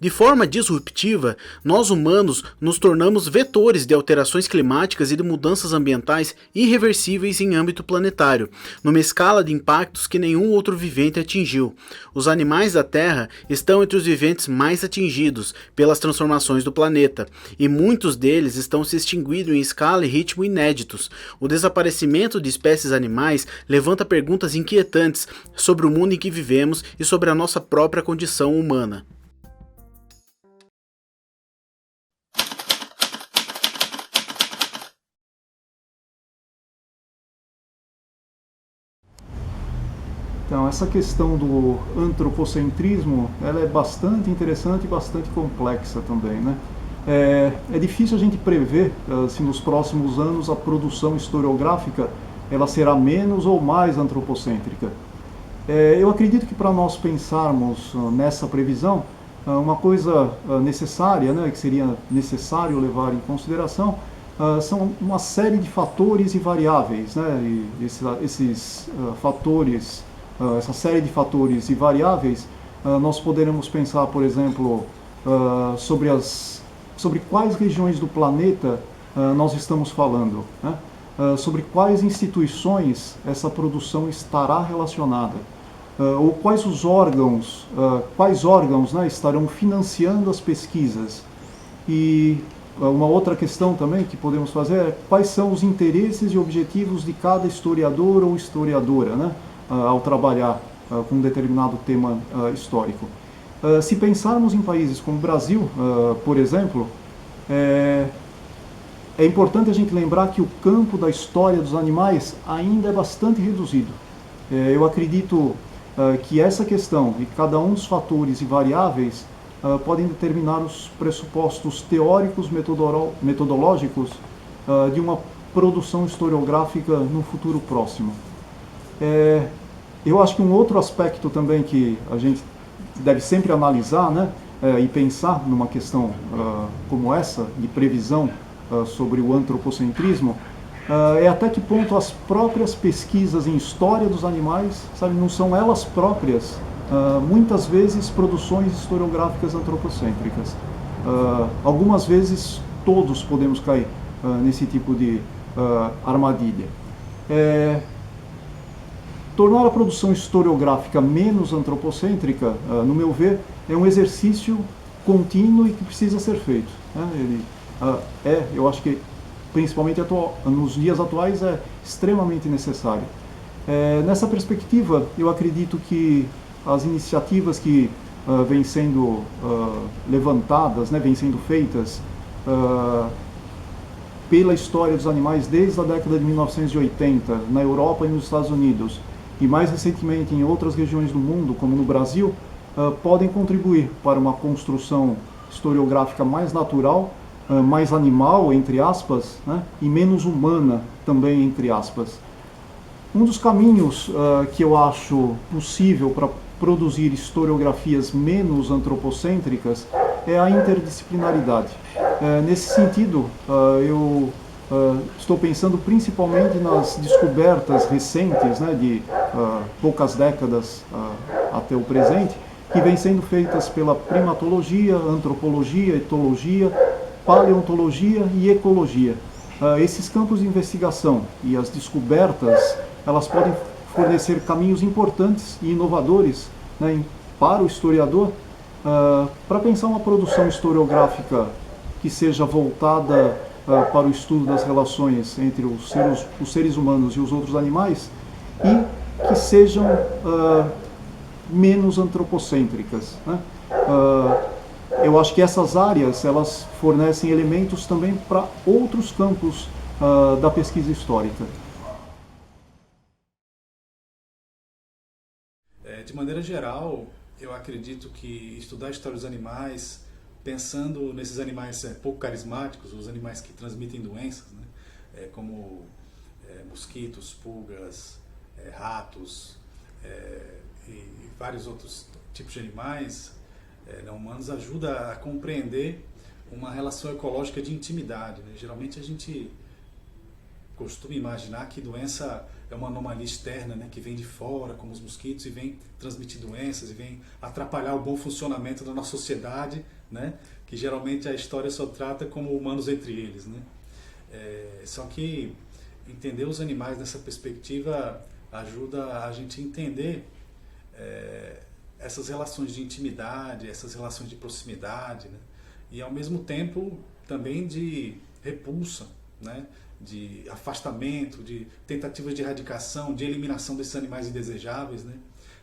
De forma disruptiva, nós humanos nos tornamos vetores de alterações climáticas e de mudanças ambientais irreversíveis em âmbito planetário, numa escala de impactos que nenhum outro vivente atingiu. Os animais da Terra estão entre os viventes mais atingidos pelas transformações do planeta, e muitos deles estão se extinguindo em escala e ritmo inéditos. O desaparecimento de espécies animais levanta perguntas inquietantes sobre o mundo em que vivemos e sobre a nossa própria condição humana. Então, essa questão do antropocentrismo, ela é bastante interessante e bastante complexa também, né? É difícil a gente prever se nos próximos anos a produção historiográfica ela será menos ou mais antropocêntrica. Eu acredito que para nós pensarmos nessa previsão, uma coisa necessária, né, que seria necessário levar em consideração, são uma série de fatores e variáveis, né? E esses fatores, essa série de fatores e variáveis, nós poderemos pensar, por exemplo, sobre quais regiões do planeta nós estamos falando, né? Sobre quais instituições essa produção estará relacionada, ou quais órgãos, né, estarão financiando as pesquisas. E uma outra questão também que podemos fazer é quais são os interesses e objetivos de cada historiador ou historiadora, né, ao trabalhar com um determinado tema histórico. Se pensarmos em países como o Brasil, por exemplo, é importante a gente lembrar que o campo da história dos animais ainda é bastante reduzido. Eu acredito que essa questão e cada um dos fatores e variáveis podem determinar os pressupostos teóricos, metodológicos de uma produção historiográfica no futuro próximo. Eu acho que um outro aspecto também que a gente deve sempre analisar, né, e pensar numa questão como essa, de previsão sobre o antropocentrismo, é até que ponto as próprias pesquisas em história dos animais, sabe, não são elas próprias, muitas vezes, produções historiográficas antropocêntricas. Algumas vezes todos podemos cair nesse tipo de armadilha. Tornar a produção historiográfica menos antropocêntrica, no meu ver, é um exercício contínuo e que precisa ser feito. Eu acho que, principalmente nos dias atuais, é extremamente necessário. Nessa perspectiva, eu acredito que as iniciativas que vêm sendo levantadas, né, vêm sendo feitas pela história dos animais desde a década de 1980, na Europa e nos Estados Unidos, e mais recentemente em outras regiões do mundo, como no Brasil, podem contribuir para uma construção historiográfica mais natural, mais animal, entre aspas, né, e menos humana, também, entre aspas. Um dos caminhos que eu acho possível para produzir historiografias menos antropocêntricas é a interdisciplinaridade. Nesse sentido, eu estou pensando principalmente nas descobertas recentes, né, de poucas décadas até o presente, que vêm sendo feitas pela primatologia, antropologia, etologia, paleontologia e ecologia. Esses campos de investigação e as descobertas, elas podem fornecer caminhos importantes e inovadores, né, para o historiador, para pensar uma produção historiográfica que seja voltada para o estudo das relações entre os seres humanos e os outros animais, e que sejam menos antropocêntricas, né? Eu acho que essas áreas, elas fornecem elementos também para outros campos da pesquisa histórica. De maneira geral, eu acredito que estudar a história dos animais, pensando nesses animais pouco carismáticos, os animais que transmitem doenças, né, como mosquitos, pulgas, ratos e vários outros tipos de animais não humanos, ajuda a compreender uma relação ecológica de intimidade, né? Geralmente a gente costuma imaginar que doença é uma anomalia externa, né, que vem de fora, como os mosquitos, e vem transmitir doenças, e vem atrapalhar o bom funcionamento da nossa sociedade, né, que geralmente a história só trata como humanos entre eles, né. Só que entender os animais nessa perspectiva ajuda a gente a entender essas relações de intimidade, essas relações de proximidade, né, e ao mesmo tempo também de repulsa, né, de afastamento, de tentativas de erradicação, de eliminação desses animais indesejáveis, né?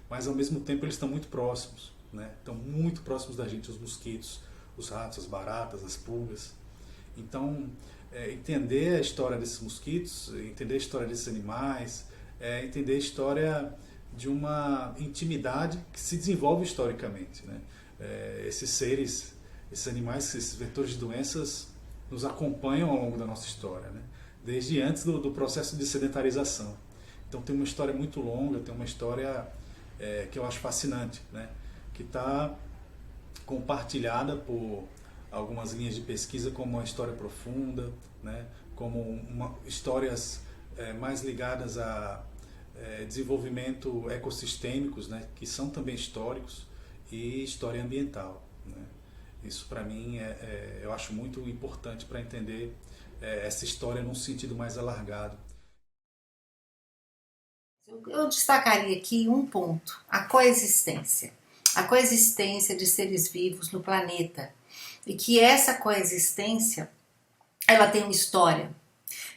Mas ao mesmo tempo eles estão muito próximos, né? Estão muito próximos da gente, os mosquitos, os ratos, as baratas, as pulgas. Então, entender a história desses mosquitos, entender a história desses animais, entender a história de uma intimidade que se desenvolve historicamente, né? Esses seres, esses animais, esses vetores de doenças nos acompanham ao longo da nossa história, né? Desde antes do processo de sedentarização. Então tem uma história muito longa, tem uma história que eu acho fascinante, né? Que está compartilhada por algumas linhas de pesquisa, como a história profunda, né? Como histórias mais ligadas a desenvolvimento ecossistêmicos, né? Que são também históricos, e história ambiental, né? Isso para mim eu acho muito importante para entender essa história num sentido mais alargado. Eu destacaria aqui um ponto: a coexistência. A coexistência de seres vivos no planeta. E que essa coexistência, ela tem uma história.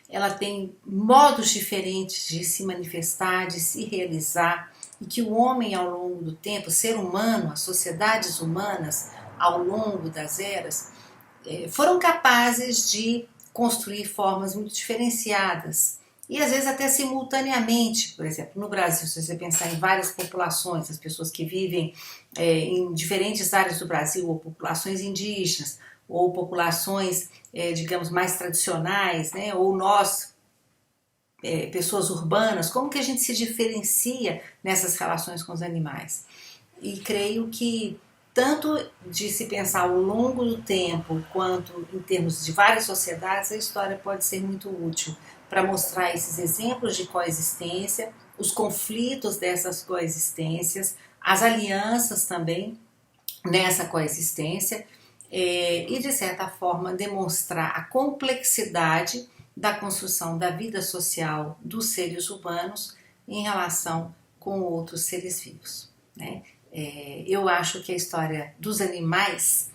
Ela tem modos diferentes de se manifestar, de se realizar. E que o homem, ao longo do tempo, o ser humano, as sociedades humanas, ao longo das eras, foram capazes de construir formas muito diferenciadas e às vezes até simultaneamente. Por exemplo, no Brasil, se você pensar em várias populações, as pessoas que vivem em diferentes áreas do Brasil, ou populações indígenas, ou populações, digamos, mais tradicionais, né? Ou nós, pessoas urbanas, como que a gente se diferencia nessas relações com os animais? E creio que tanto de se pensar ao longo do tempo, quanto em termos de várias sociedades, a história pode ser muito útil para mostrar esses exemplos de coexistência, os conflitos dessas coexistências, as alianças também nessa coexistência, e de certa forma demonstrar a complexidade da construção da vida social dos seres humanos em relação com outros seres vivos, né? Eu acho que a história dos animais,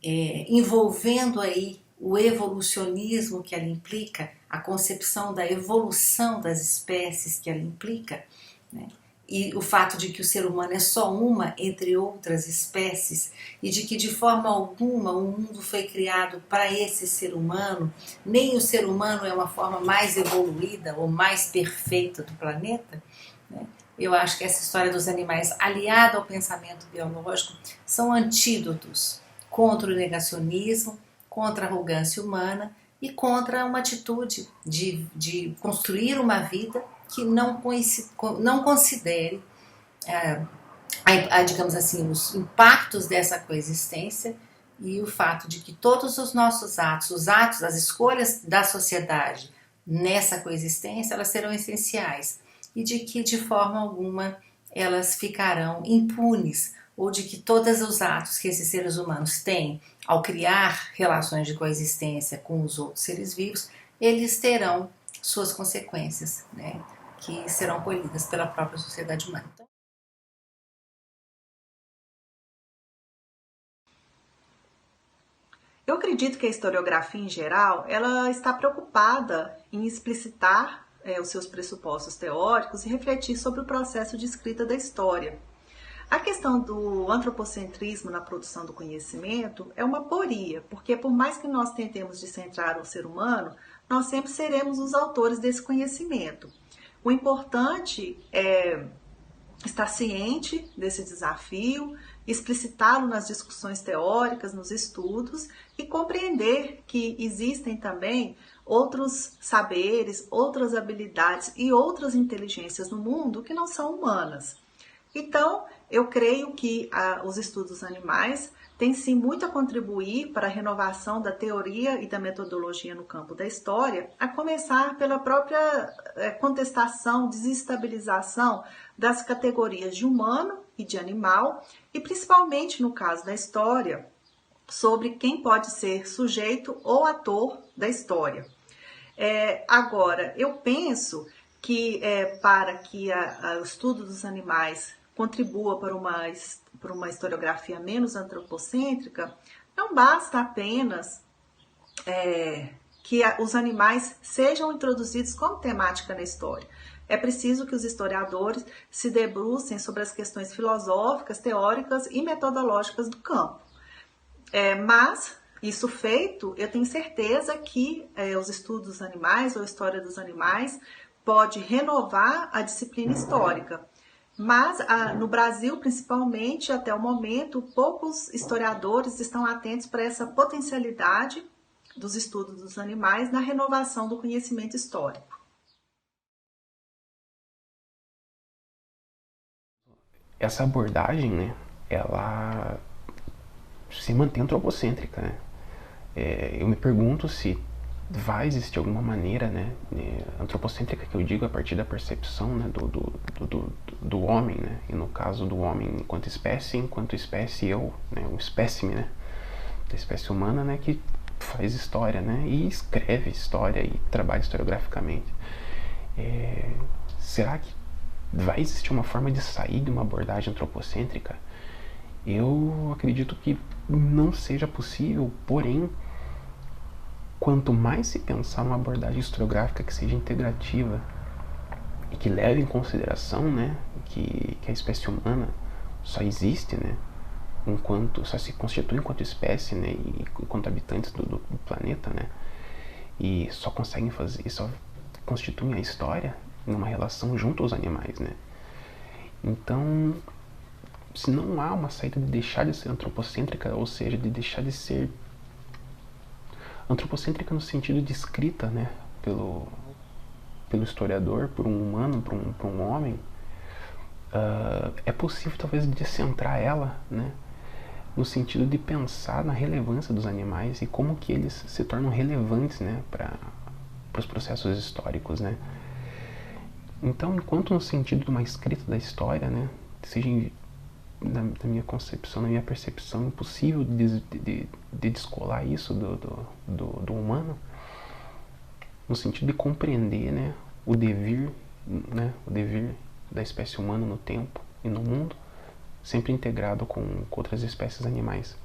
envolvendo aí o evolucionismo que ela implica, a concepção da evolução das espécies que ela implica, né? E o fato de que o ser humano é só uma entre outras espécies e de que de forma alguma o mundo foi criado para esse ser humano, nem o ser humano é uma forma mais evoluída ou mais perfeita do planeta, né? Eu acho que essa história dos animais, aliada ao pensamento biológico, são antídotos contra o negacionismo, contra a arrogância humana e contra uma atitude de construir uma vida que não considere, digamos assim, os impactos dessa coexistência e o fato de que todos os nossos atos, os atos, as escolhas da sociedade nessa coexistência, elas serão essenciais e de que de forma alguma elas ficarão impunes, ou de que todos os atos que esses seres humanos têm ao criar relações de coexistência com os outros seres vivos, eles terão suas consequências, né, que serão colhidas pela própria sociedade humana. Eu acredito que a historiografia em geral, ela está preocupada em explicitar os seus pressupostos teóricos e refletir sobre o processo de escrita da história. A questão do antropocentrismo na produção do conhecimento é uma aporia, porque por mais que nós tentemos descentrar o ser humano, nós sempre seremos os autores desse conhecimento. O importante é estar ciente desse desafio, explicitá-lo nas discussões teóricas, nos estudos e compreender que existem também outros saberes, outras habilidades e outras inteligências no mundo que não são humanas. Então, eu creio que os estudos animais têm sim muito a contribuir para a renovação da teoria e da metodologia no campo da história, a começar pela própria contestação, desestabilização das categorias de humano e de animal, e principalmente no caso da história, sobre quem pode ser sujeito ou ator da história. Agora, eu penso que para que o estudo dos animais contribua para uma historiografia menos antropocêntrica, não basta apenas que os animais sejam introduzidos como temática na história. É preciso que os historiadores se debrucem sobre as questões filosóficas, teóricas e metodológicas do campo. Mas, isso feito, eu tenho certeza que os estudos dos animais ou a história dos animais pode renovar a disciplina histórica. Mas no Brasil, principalmente, até o momento, poucos historiadores estão atentos para essa potencialidade dos estudos dos animais na renovação do conhecimento histórico. Essa abordagem, né, ela se mantém antropocêntrica, né? Eu me pergunto se vai existir alguma maneira, né, antropocêntrica, que eu digo a partir da percepção, né, do homem, né, e no caso do homem enquanto espécie eu, né, um espécime, né, da espécie humana, né, que faz história, né, e escreve história e trabalha historiograficamente. Será que vai existir uma forma de sair de uma abordagem antropocêntrica? Eu acredito que não seja possível, porém, quanto mais se pensar numa abordagem historiográfica que seja integrativa e que leve em consideração, né, que a espécie humana só existe, né, só se constitui enquanto espécie, né, e enquanto habitantes do planeta, né, e só conseguem fazer, só constituem a história numa relação junto aos animais, né? Então, se não há uma saída de deixar de ser antropocêntrica, ou seja, de deixar de ser antropocêntrica no sentido de escrita, né, pelo historiador, por um humano, por um homem, é possível talvez descentrar ela, né, no sentido de pensar na relevância dos animais e como que eles se tornam relevantes, né, para os processos históricos, né. Então, enquanto no sentido de uma escrita da história, né, seja na minha concepção, na minha percepção, impossível de descolar isso do humano, no sentido de compreender, né, o devir da espécie humana no tempo e no mundo, sempre integrado com outras espécies animais.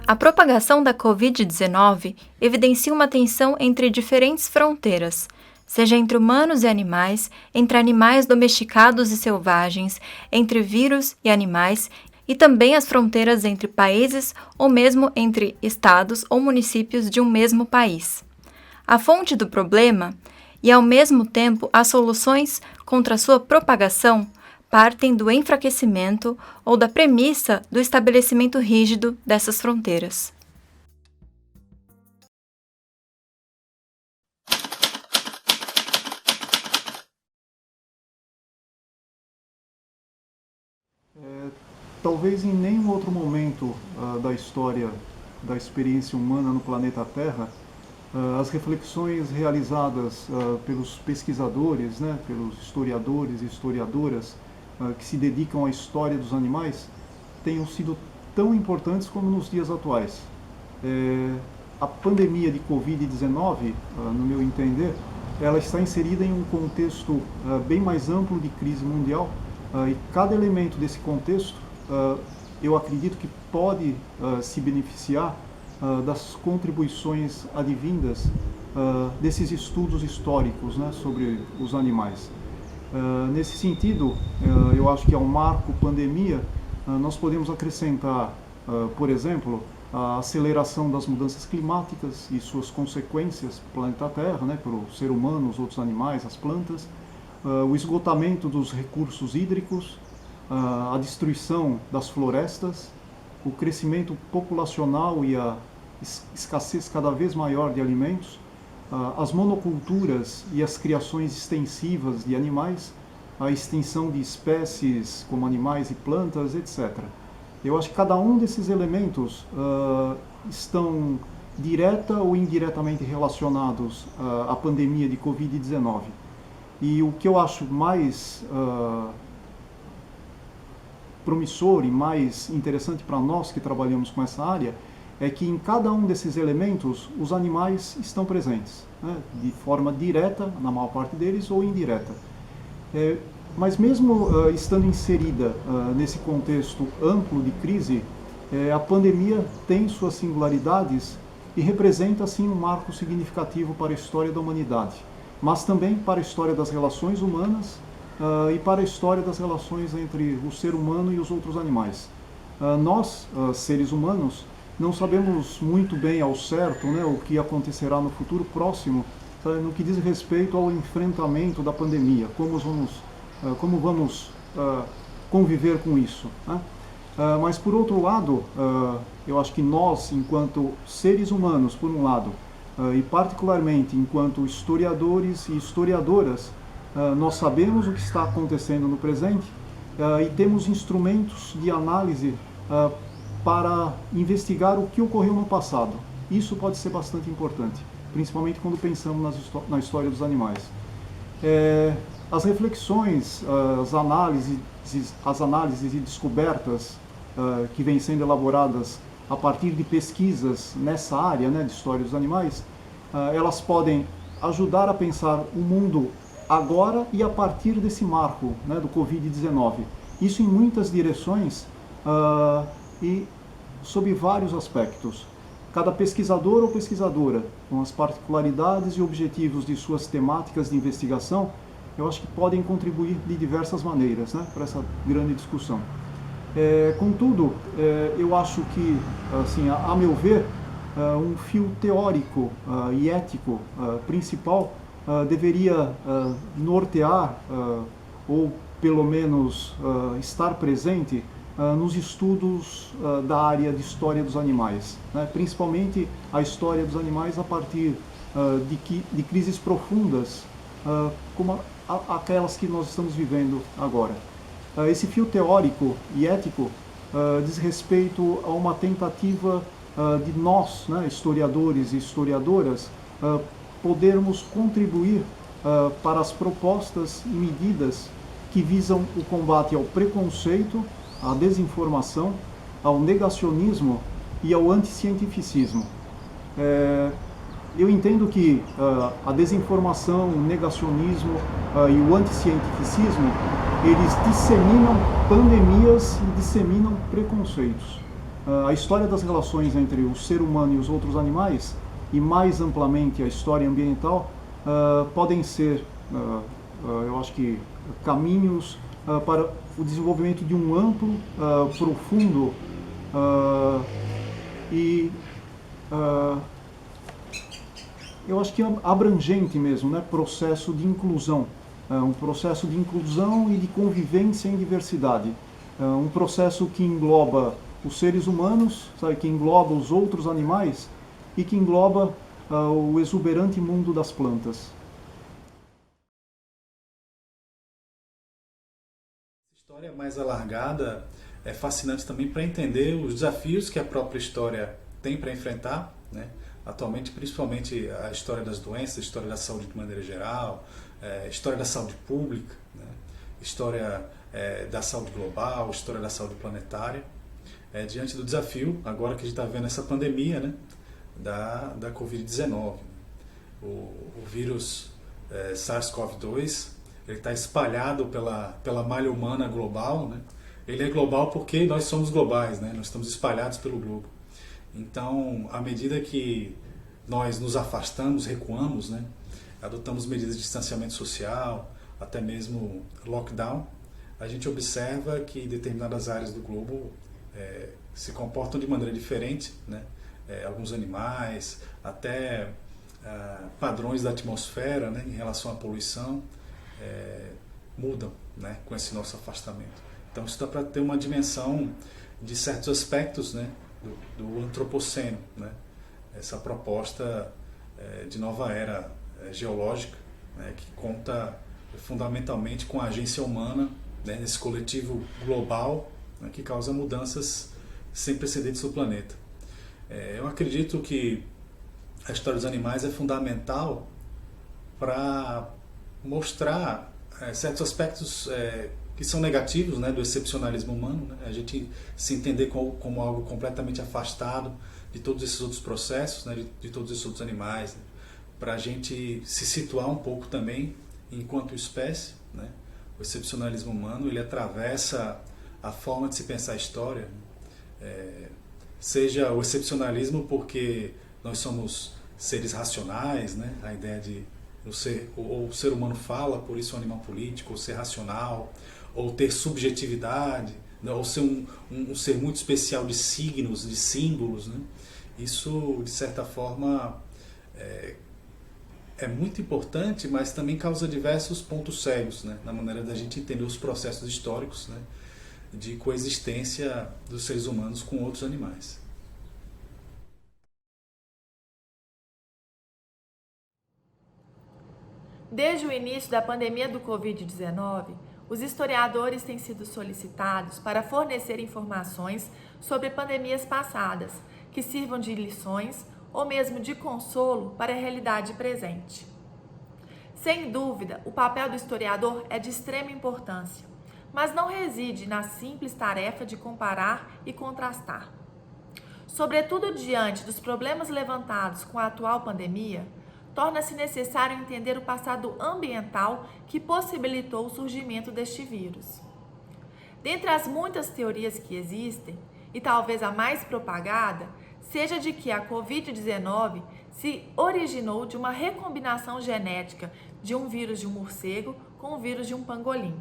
A propagação da Covid-19 evidencia uma tensão entre diferentes fronteiras, seja entre humanos e animais, entre animais domesticados e selvagens, entre vírus e animais, e também as fronteiras entre países ou mesmo entre estados ou municípios de um mesmo país. A fonte do problema e, ao mesmo tempo, as soluções contra sua propagação partem do enfraquecimento ou da premissa do estabelecimento rígido dessas fronteiras. Talvez em nenhum outro momento da história da experiência humana no planeta Terra, as reflexões realizadas pelos pesquisadores, né, pelos historiadores e historiadoras que se dedicam à história dos animais tenham sido tão importantes como nos dias atuais. A pandemia de Covid-19, no meu entender, ela está inserida em um contexto bem mais amplo de crise mundial, e cada elemento desse contexto, eu acredito que pode se beneficiar das contribuições advindas desses estudos históricos, né, sobre os animais. Nesse sentido, eu acho que ao marco pandemia, nós podemos acrescentar, por exemplo, a aceleração das mudanças climáticas e suas consequências para o planeta Terra, né, para o ser humano, os outros animais, as plantas, o esgotamento dos recursos hídricos, a destruição das florestas, o crescimento populacional e a escassez cada vez maior de alimentos, as monoculturas e as criações extensivas de animais, a extinção de espécies como animais e plantas, etc. Eu acho que cada um desses elementos estão direta ou indiretamente relacionados à pandemia de Covid-19. E o que eu acho mais promissor e mais interessante para nós que trabalhamos com essa área é que em cada um desses elementos os animais estão presentes, né, de forma direta, na maior parte deles, ou indireta. Mas mesmo estando inserida nesse contexto amplo de crise, a pandemia tem suas singularidades e representa, assim, um marco significativo para a história da humanidade, mas também para a história das relações humanas e para a história das relações entre o ser humano e os outros animais. Nós, seres humanos, não sabemos muito bem ao certo, né, o que acontecerá no futuro próximo, no que diz respeito ao enfrentamento da pandemia, como vamos conviver com isso, né? Mas, por outro lado, eu acho que nós, enquanto seres humanos, por um lado, e particularmente enquanto historiadores e historiadoras, nós sabemos o que está acontecendo no presente e temos instrumentos de análise para investigar o que ocorreu no passado. Isso pode ser bastante importante, principalmente quando pensamos na história dos animais. As reflexões, as análises e descobertas que vêm sendo elaboradas a partir de pesquisas nessa área, né, de história dos animais, elas podem ajudar a pensar o mundo agora e a partir desse marco, né, do Covid-19. Isso em muitas direções e sob vários aspectos. Cada pesquisador ou pesquisadora, com as particularidades e objetivos de suas temáticas de investigação, eu acho que podem contribuir de diversas maneiras, né, para essa grande discussão. Contudo, eu acho que, assim, a meu ver, um fio teórico e ético principal deveria nortear, ou pelo menos estar presente nos estudos da área de história dos animais, né? Principalmente a história dos animais a partir de crises profundas, como aquelas que nós estamos vivendo agora. Esse fio teórico e ético diz respeito a uma tentativa de nós, né, historiadores e historiadoras, podermos contribuir para as propostas e medidas que visam o combate ao preconceito, à desinformação, ao negacionismo e ao anticientificismo. Eu entendo que a desinformação, o negacionismo e o anticientificismo, eles disseminam pandemias e disseminam preconceitos. A história das relações entre o ser humano e os outros animais, e mais amplamente a história ambiental, podem ser, eu acho que, caminhos para o desenvolvimento de um amplo, profundo e eu acho que abrangente mesmo, né, processo de inclusão. Um processo de inclusão e de convivência em diversidade. Um processo que engloba os seres humanos, sabe, que engloba os outros animais e que engloba o exuberante mundo das plantas. A história mais alargada é fascinante também para entender os desafios que a própria história tem para enfrentar, né? Atualmente, principalmente a história das doenças, a história da saúde de maneira geral, história da saúde pública, né? História da saúde global, história da saúde planetária, diante do desafio, agora que a gente está vendo essa pandemia, né, da Covid-19. O vírus SARS-CoV-2, ele está espalhado pela malha humana global, né? Ele é global porque nós somos globais, né? Nós estamos espalhados pelo globo. Então, à medida que nós nos afastamos, recuamos, né, adotamos medidas de distanciamento social, até mesmo lockdown, a gente observa que determinadas áreas do globo se comportam de maneira diferente, né? Alguns animais, até padrões da atmosfera, né, em relação à poluição, mudam, né, com esse nosso afastamento. Então isso dá para ter uma dimensão de certos aspectos, né, do antropoceno, né? Essa proposta de nova era geológica, né, que conta fundamentalmente com a agência humana, né, nesse coletivo global, né, que causa mudanças sem precedentes no planeta. Eu acredito que a história dos animais é fundamental para mostrar certos aspectos que são negativos, né, do excepcionalismo humano, né? A gente se entender como algo completamente afastado de todos esses outros processos, né, de todos esses outros animais, né? Para a gente se situar um pouco também enquanto espécie, né? O excepcionalismo humano, ele atravessa a forma de se pensar a história, seja o excepcionalismo porque nós somos seres racionais, né? A ideia de o ser humano fala, por isso é um animal político, ou ser racional, ou ter subjetividade, né? Ou ser um ser muito especial de signos, de símbolos, né? Isso, de certa forma, é muito importante, mas também causa diversos pontos cegos, né, na maneira da gente entender os processos históricos, né, de coexistência dos seres humanos com outros animais. Desde o início da pandemia do Covid-19, os historiadores têm sido solicitados para fornecer informações sobre pandemias passadas, que sirvam de lições ou mesmo de consolo para a realidade presente. Sem dúvida, o papel do historiador é de extrema importância, mas não reside na simples tarefa de comparar e contrastar. Sobretudo diante dos problemas levantados com a atual pandemia, torna-se necessário entender o passado ambiental que possibilitou o surgimento deste vírus. Dentre as muitas teorias que existem, e talvez a mais propagada, seja de que a Covid-19 se originou de uma recombinação genética de um vírus de um morcego com o vírus de um pangolim.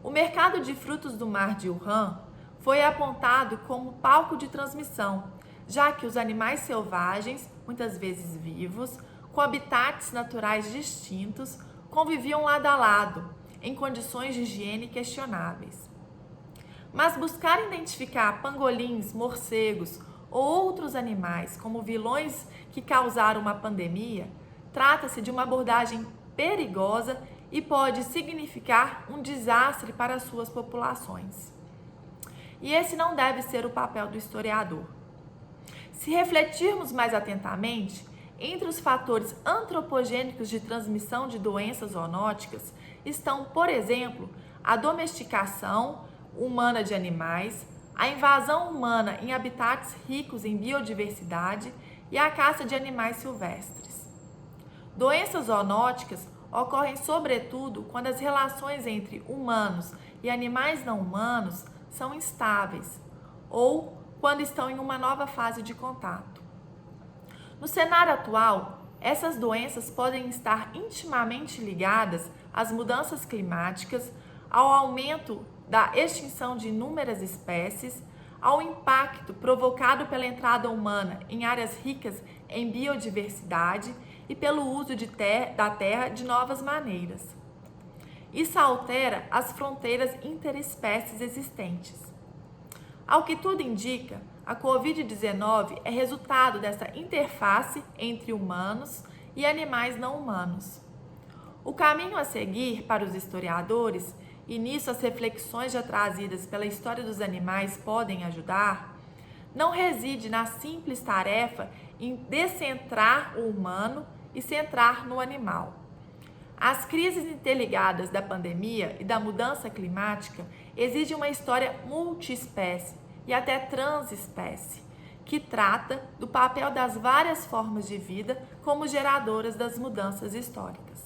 O mercado de frutos do mar de Wuhan foi apontado como palco de transmissão, já que os animais selvagens, muitas vezes vivos, com habitats naturais distintos, conviviam lado a lado, em condições de higiene questionáveis. Mas buscar identificar pangolins, morcegos ou outros animais como vilões que causaram uma pandemia, trata-se de uma abordagem perigosa e pode significar um desastre para as suas populações. E esse não deve ser o papel do historiador. Se refletirmos mais atentamente, entre os fatores antropogênicos de transmissão de doenças zoonóticas estão, por exemplo, a domesticação humana de animais, a invasão humana em habitats ricos em biodiversidade e a caça de animais silvestres. Doenças zoonóticas ocorrem sobretudo quando as relações entre humanos e animais não humanos são instáveis ou quando estão em uma nova fase de contato. No cenário atual, essas doenças podem estar intimamente ligadas às mudanças climáticas, ao aumento da extinção de inúmeras espécies, ao impacto provocado pela entrada humana em áreas ricas em biodiversidade e pelo uso da terra de novas maneiras. Isso altera as fronteiras interespécies existentes. Ao que tudo indica, a Covid-19 é resultado dessa interface entre humanos e animais não humanos. O caminho a seguir para os historiadores, e nisso as reflexões já trazidas pela história dos animais podem ajudar, não reside na simples tarefa em descentrar o humano e centrar no animal. As crises interligadas da pandemia e da mudança climática exigem uma história multiespécie e até transespécie, que trata do papel das várias formas de vida como geradoras das mudanças históricas.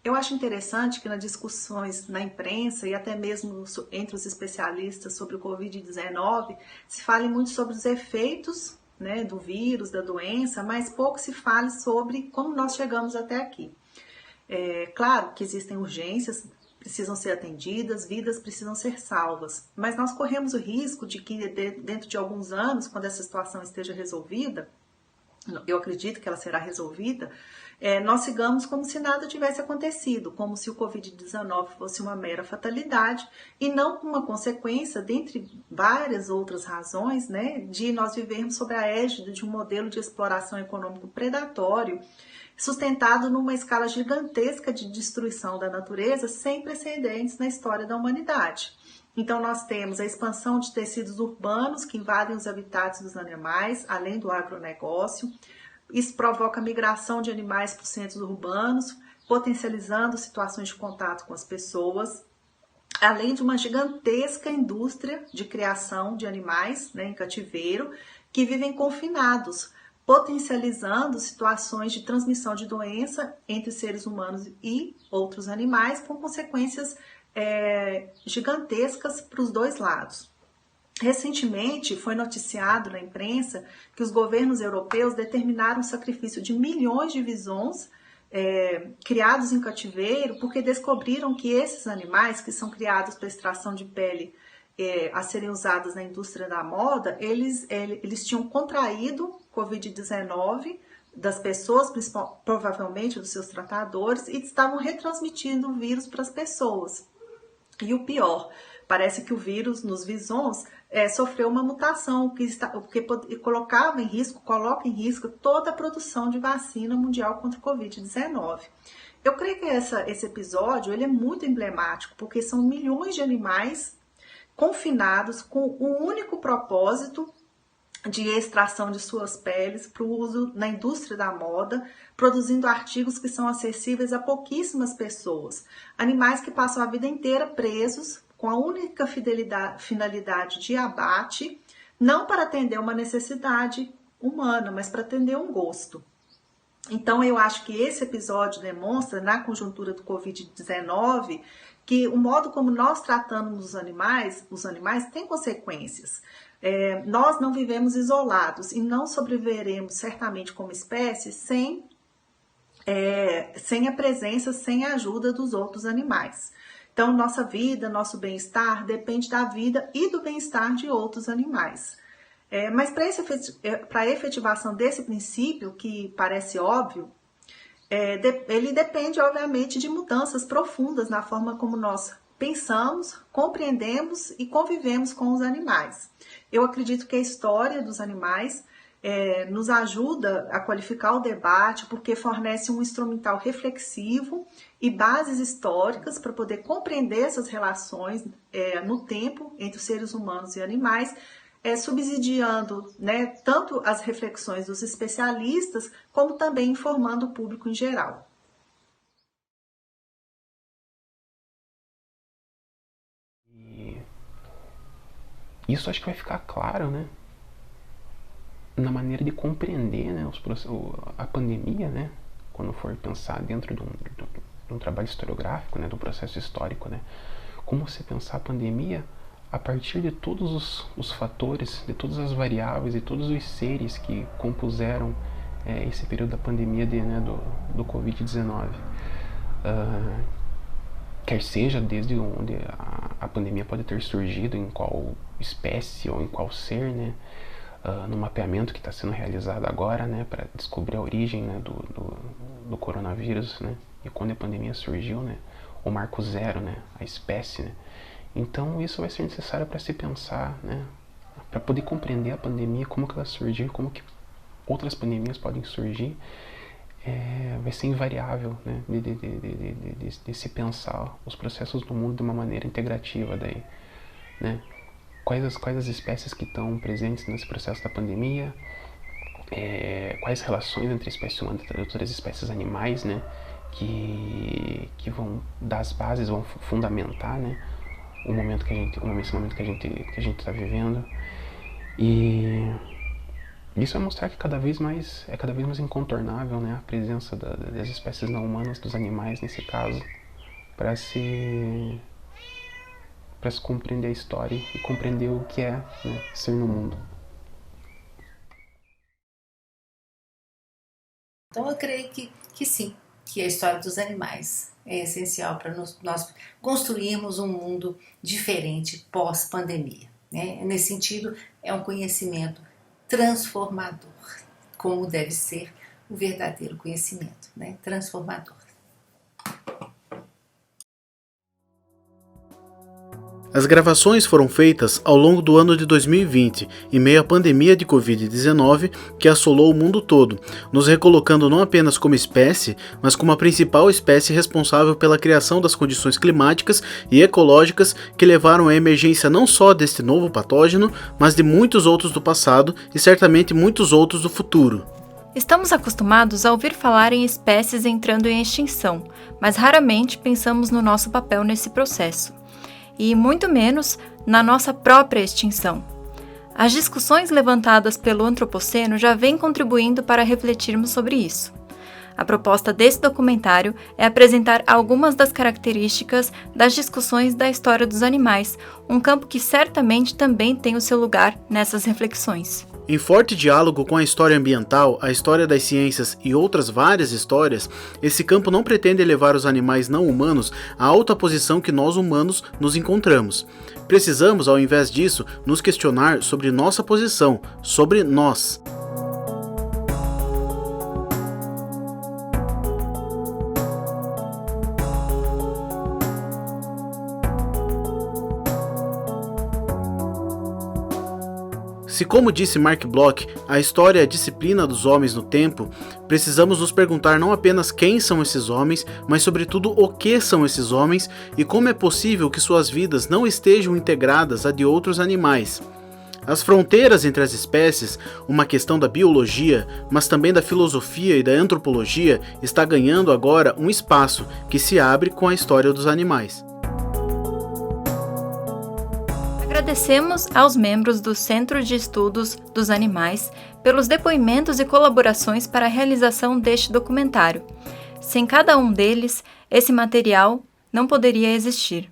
Eu acho interessante que nas discussões na imprensa e até mesmo entre os especialistas sobre o Covid-19 se fale muito sobre os efeitos, né, do vírus, da doença, mas pouco se fale sobre como nós chegamos até aqui. É claro que existem urgências, precisam ser atendidas, vidas precisam ser salvas, mas nós corremos o risco de que dentro de alguns anos, quando essa situação esteja resolvida, eu acredito que ela será resolvida, nós sigamos como se nada tivesse acontecido, como se o Covid-19 fosse uma mera fatalidade e não uma consequência, dentre várias outras razões, né, de nós vivermos sob a égide de um modelo de exploração econômico predatório, sustentado numa escala gigantesca de destruição da natureza sem precedentes na história da humanidade. Então, nós temos a expansão de tecidos urbanos que invadem os habitats dos animais, além do agronegócio. Isso provoca a migração de animais para os centros urbanos, potencializando situações de contato com as pessoas, além de uma gigantesca indústria de criação de animais, né, em cativeiro, que vivem confinados, potencializando situações de transmissão de doença entre seres humanos e outros animais, com consequências gigantescas para os dois lados. Recentemente foi noticiado na imprensa que os governos europeus determinaram o sacrifício de milhões de visons criados em cativeiro, porque descobriram que esses animais, que são criados para extração de pele a serem usados na indústria da moda, eles tinham contraído Covid-19 das pessoas, provavelmente dos seus tratadores, e estavam retransmitindo o vírus para as pessoas. E o pior, parece que o vírus nos visons sofreu uma mutação que coloca em risco toda a produção de vacina mundial contra o Covid-19. Eu creio que esse episódio ele é muito emblemático, porque são milhões de animais confinados com um único propósito de extração de suas peles para o uso na indústria da moda, produzindo artigos que são acessíveis a pouquíssimas pessoas. Animais que passam a vida inteira presos, com a única finalidade de abate, não para atender uma necessidade humana, mas para atender um gosto. Então, eu acho que esse episódio demonstra, na conjuntura do Covid-19, que o modo como nós tratamos os animais tem consequências. Nós não vivemos isolados e não sobreviveremos certamente como espécie sem a presença, sem a ajuda dos outros animais. Então, nossa vida, nosso bem-estar depende da vida e do bem-estar de outros animais. Mas para a efetivação desse princípio, que parece óbvio, ele depende, obviamente, de mudanças profundas na forma como nós pensamos, compreendemos e convivemos com os animais. Eu acredito que a história dos animais nos ajuda a qualificar o debate, porque fornece um instrumental reflexivo e bases históricas para poder compreender essas relações no tempo entre os seres humanos e animais, subsidiando, né, tanto as reflexões dos especialistas, como também informando o público em geral. E isso acho que vai ficar claro, né, na maneira de compreender, né, a pandemia, né, quando for pensar dentro de um trabalho historiográfico, né, do processo histórico, né, como você pensar a pandemia a partir de todos os fatores, de todas as variáveis e todos os seres que compuseram esse período da pandemia do Covid-19. Quer seja desde onde a pandemia pode ter surgido, em qual espécie ou em qual ser, né? No mapeamento que está sendo realizado agora, né, para descobrir a origem, né, do coronavírus, né, e quando a pandemia surgiu, né, o marco zero, né, a espécie, né. Então isso vai ser necessário para se pensar, né, para poder compreender a pandemia, como que ela surgiu, como que outras pandemias podem surgir, vai ser invariável, né, de se pensar os processos do mundo de uma maneira integrativa daí, né. Quais as espécies que estão presentes nesse processo da pandemia, quais relações entre a espécie humana e outras espécies animais, né, que vão dar as bases, vão fundamentar, né, o momento que a gente está vivendo. E isso vai mostrar que é cada vez mais incontornável, né, a presença das espécies não humanas, dos animais nesse caso, para se compreender a história e compreender o que é, né, ser no mundo. Então eu creio que sim, que a história dos animais é essencial para nós construirmos um mundo diferente pós-pandemia, né? Nesse sentido, é um conhecimento transformador, como deve ser o verdadeiro conhecimento, né? Transformador. As gravações foram feitas ao longo do ano de 2020, em meio à pandemia de Covid-19 que assolou o mundo todo, nos recolocando não apenas como espécie, mas como a principal espécie responsável pela criação das condições climáticas e ecológicas que levaram à emergência não só deste novo patógeno, mas de muitos outros do passado e certamente muitos outros do futuro. Estamos acostumados a ouvir falar em espécies entrando em extinção, mas raramente pensamos no nosso papel nesse processo. E muito menos na nossa própria extinção. As discussões levantadas pelo Antropoceno já vêm contribuindo para refletirmos sobre isso. A proposta desse documentário é apresentar algumas das características das discussões da história dos animais, um campo que certamente também tem o seu lugar nessas reflexões. Em forte diálogo com a história ambiental, a história das ciências e outras várias histórias, esse campo não pretende elevar os animais não humanos à alta posição que nós humanos nos encontramos. Precisamos, ao invés disso, nos questionar sobre nossa posição, sobre nós. Se, como disse Mark Bloch, a história é a disciplina dos homens no tempo, precisamos nos perguntar não apenas quem são esses homens, mas sobretudo o que são esses homens e como é possível que suas vidas não estejam integradas à de outros animais. As fronteiras entre as espécies, uma questão da biologia, mas também da filosofia e da antropologia, está ganhando agora um espaço que se abre com a história dos animais. Agradecemos aos membros do Centro de Estudos dos Animais pelos depoimentos e colaborações para a realização deste documentário. Sem cada um deles, esse material não poderia existir.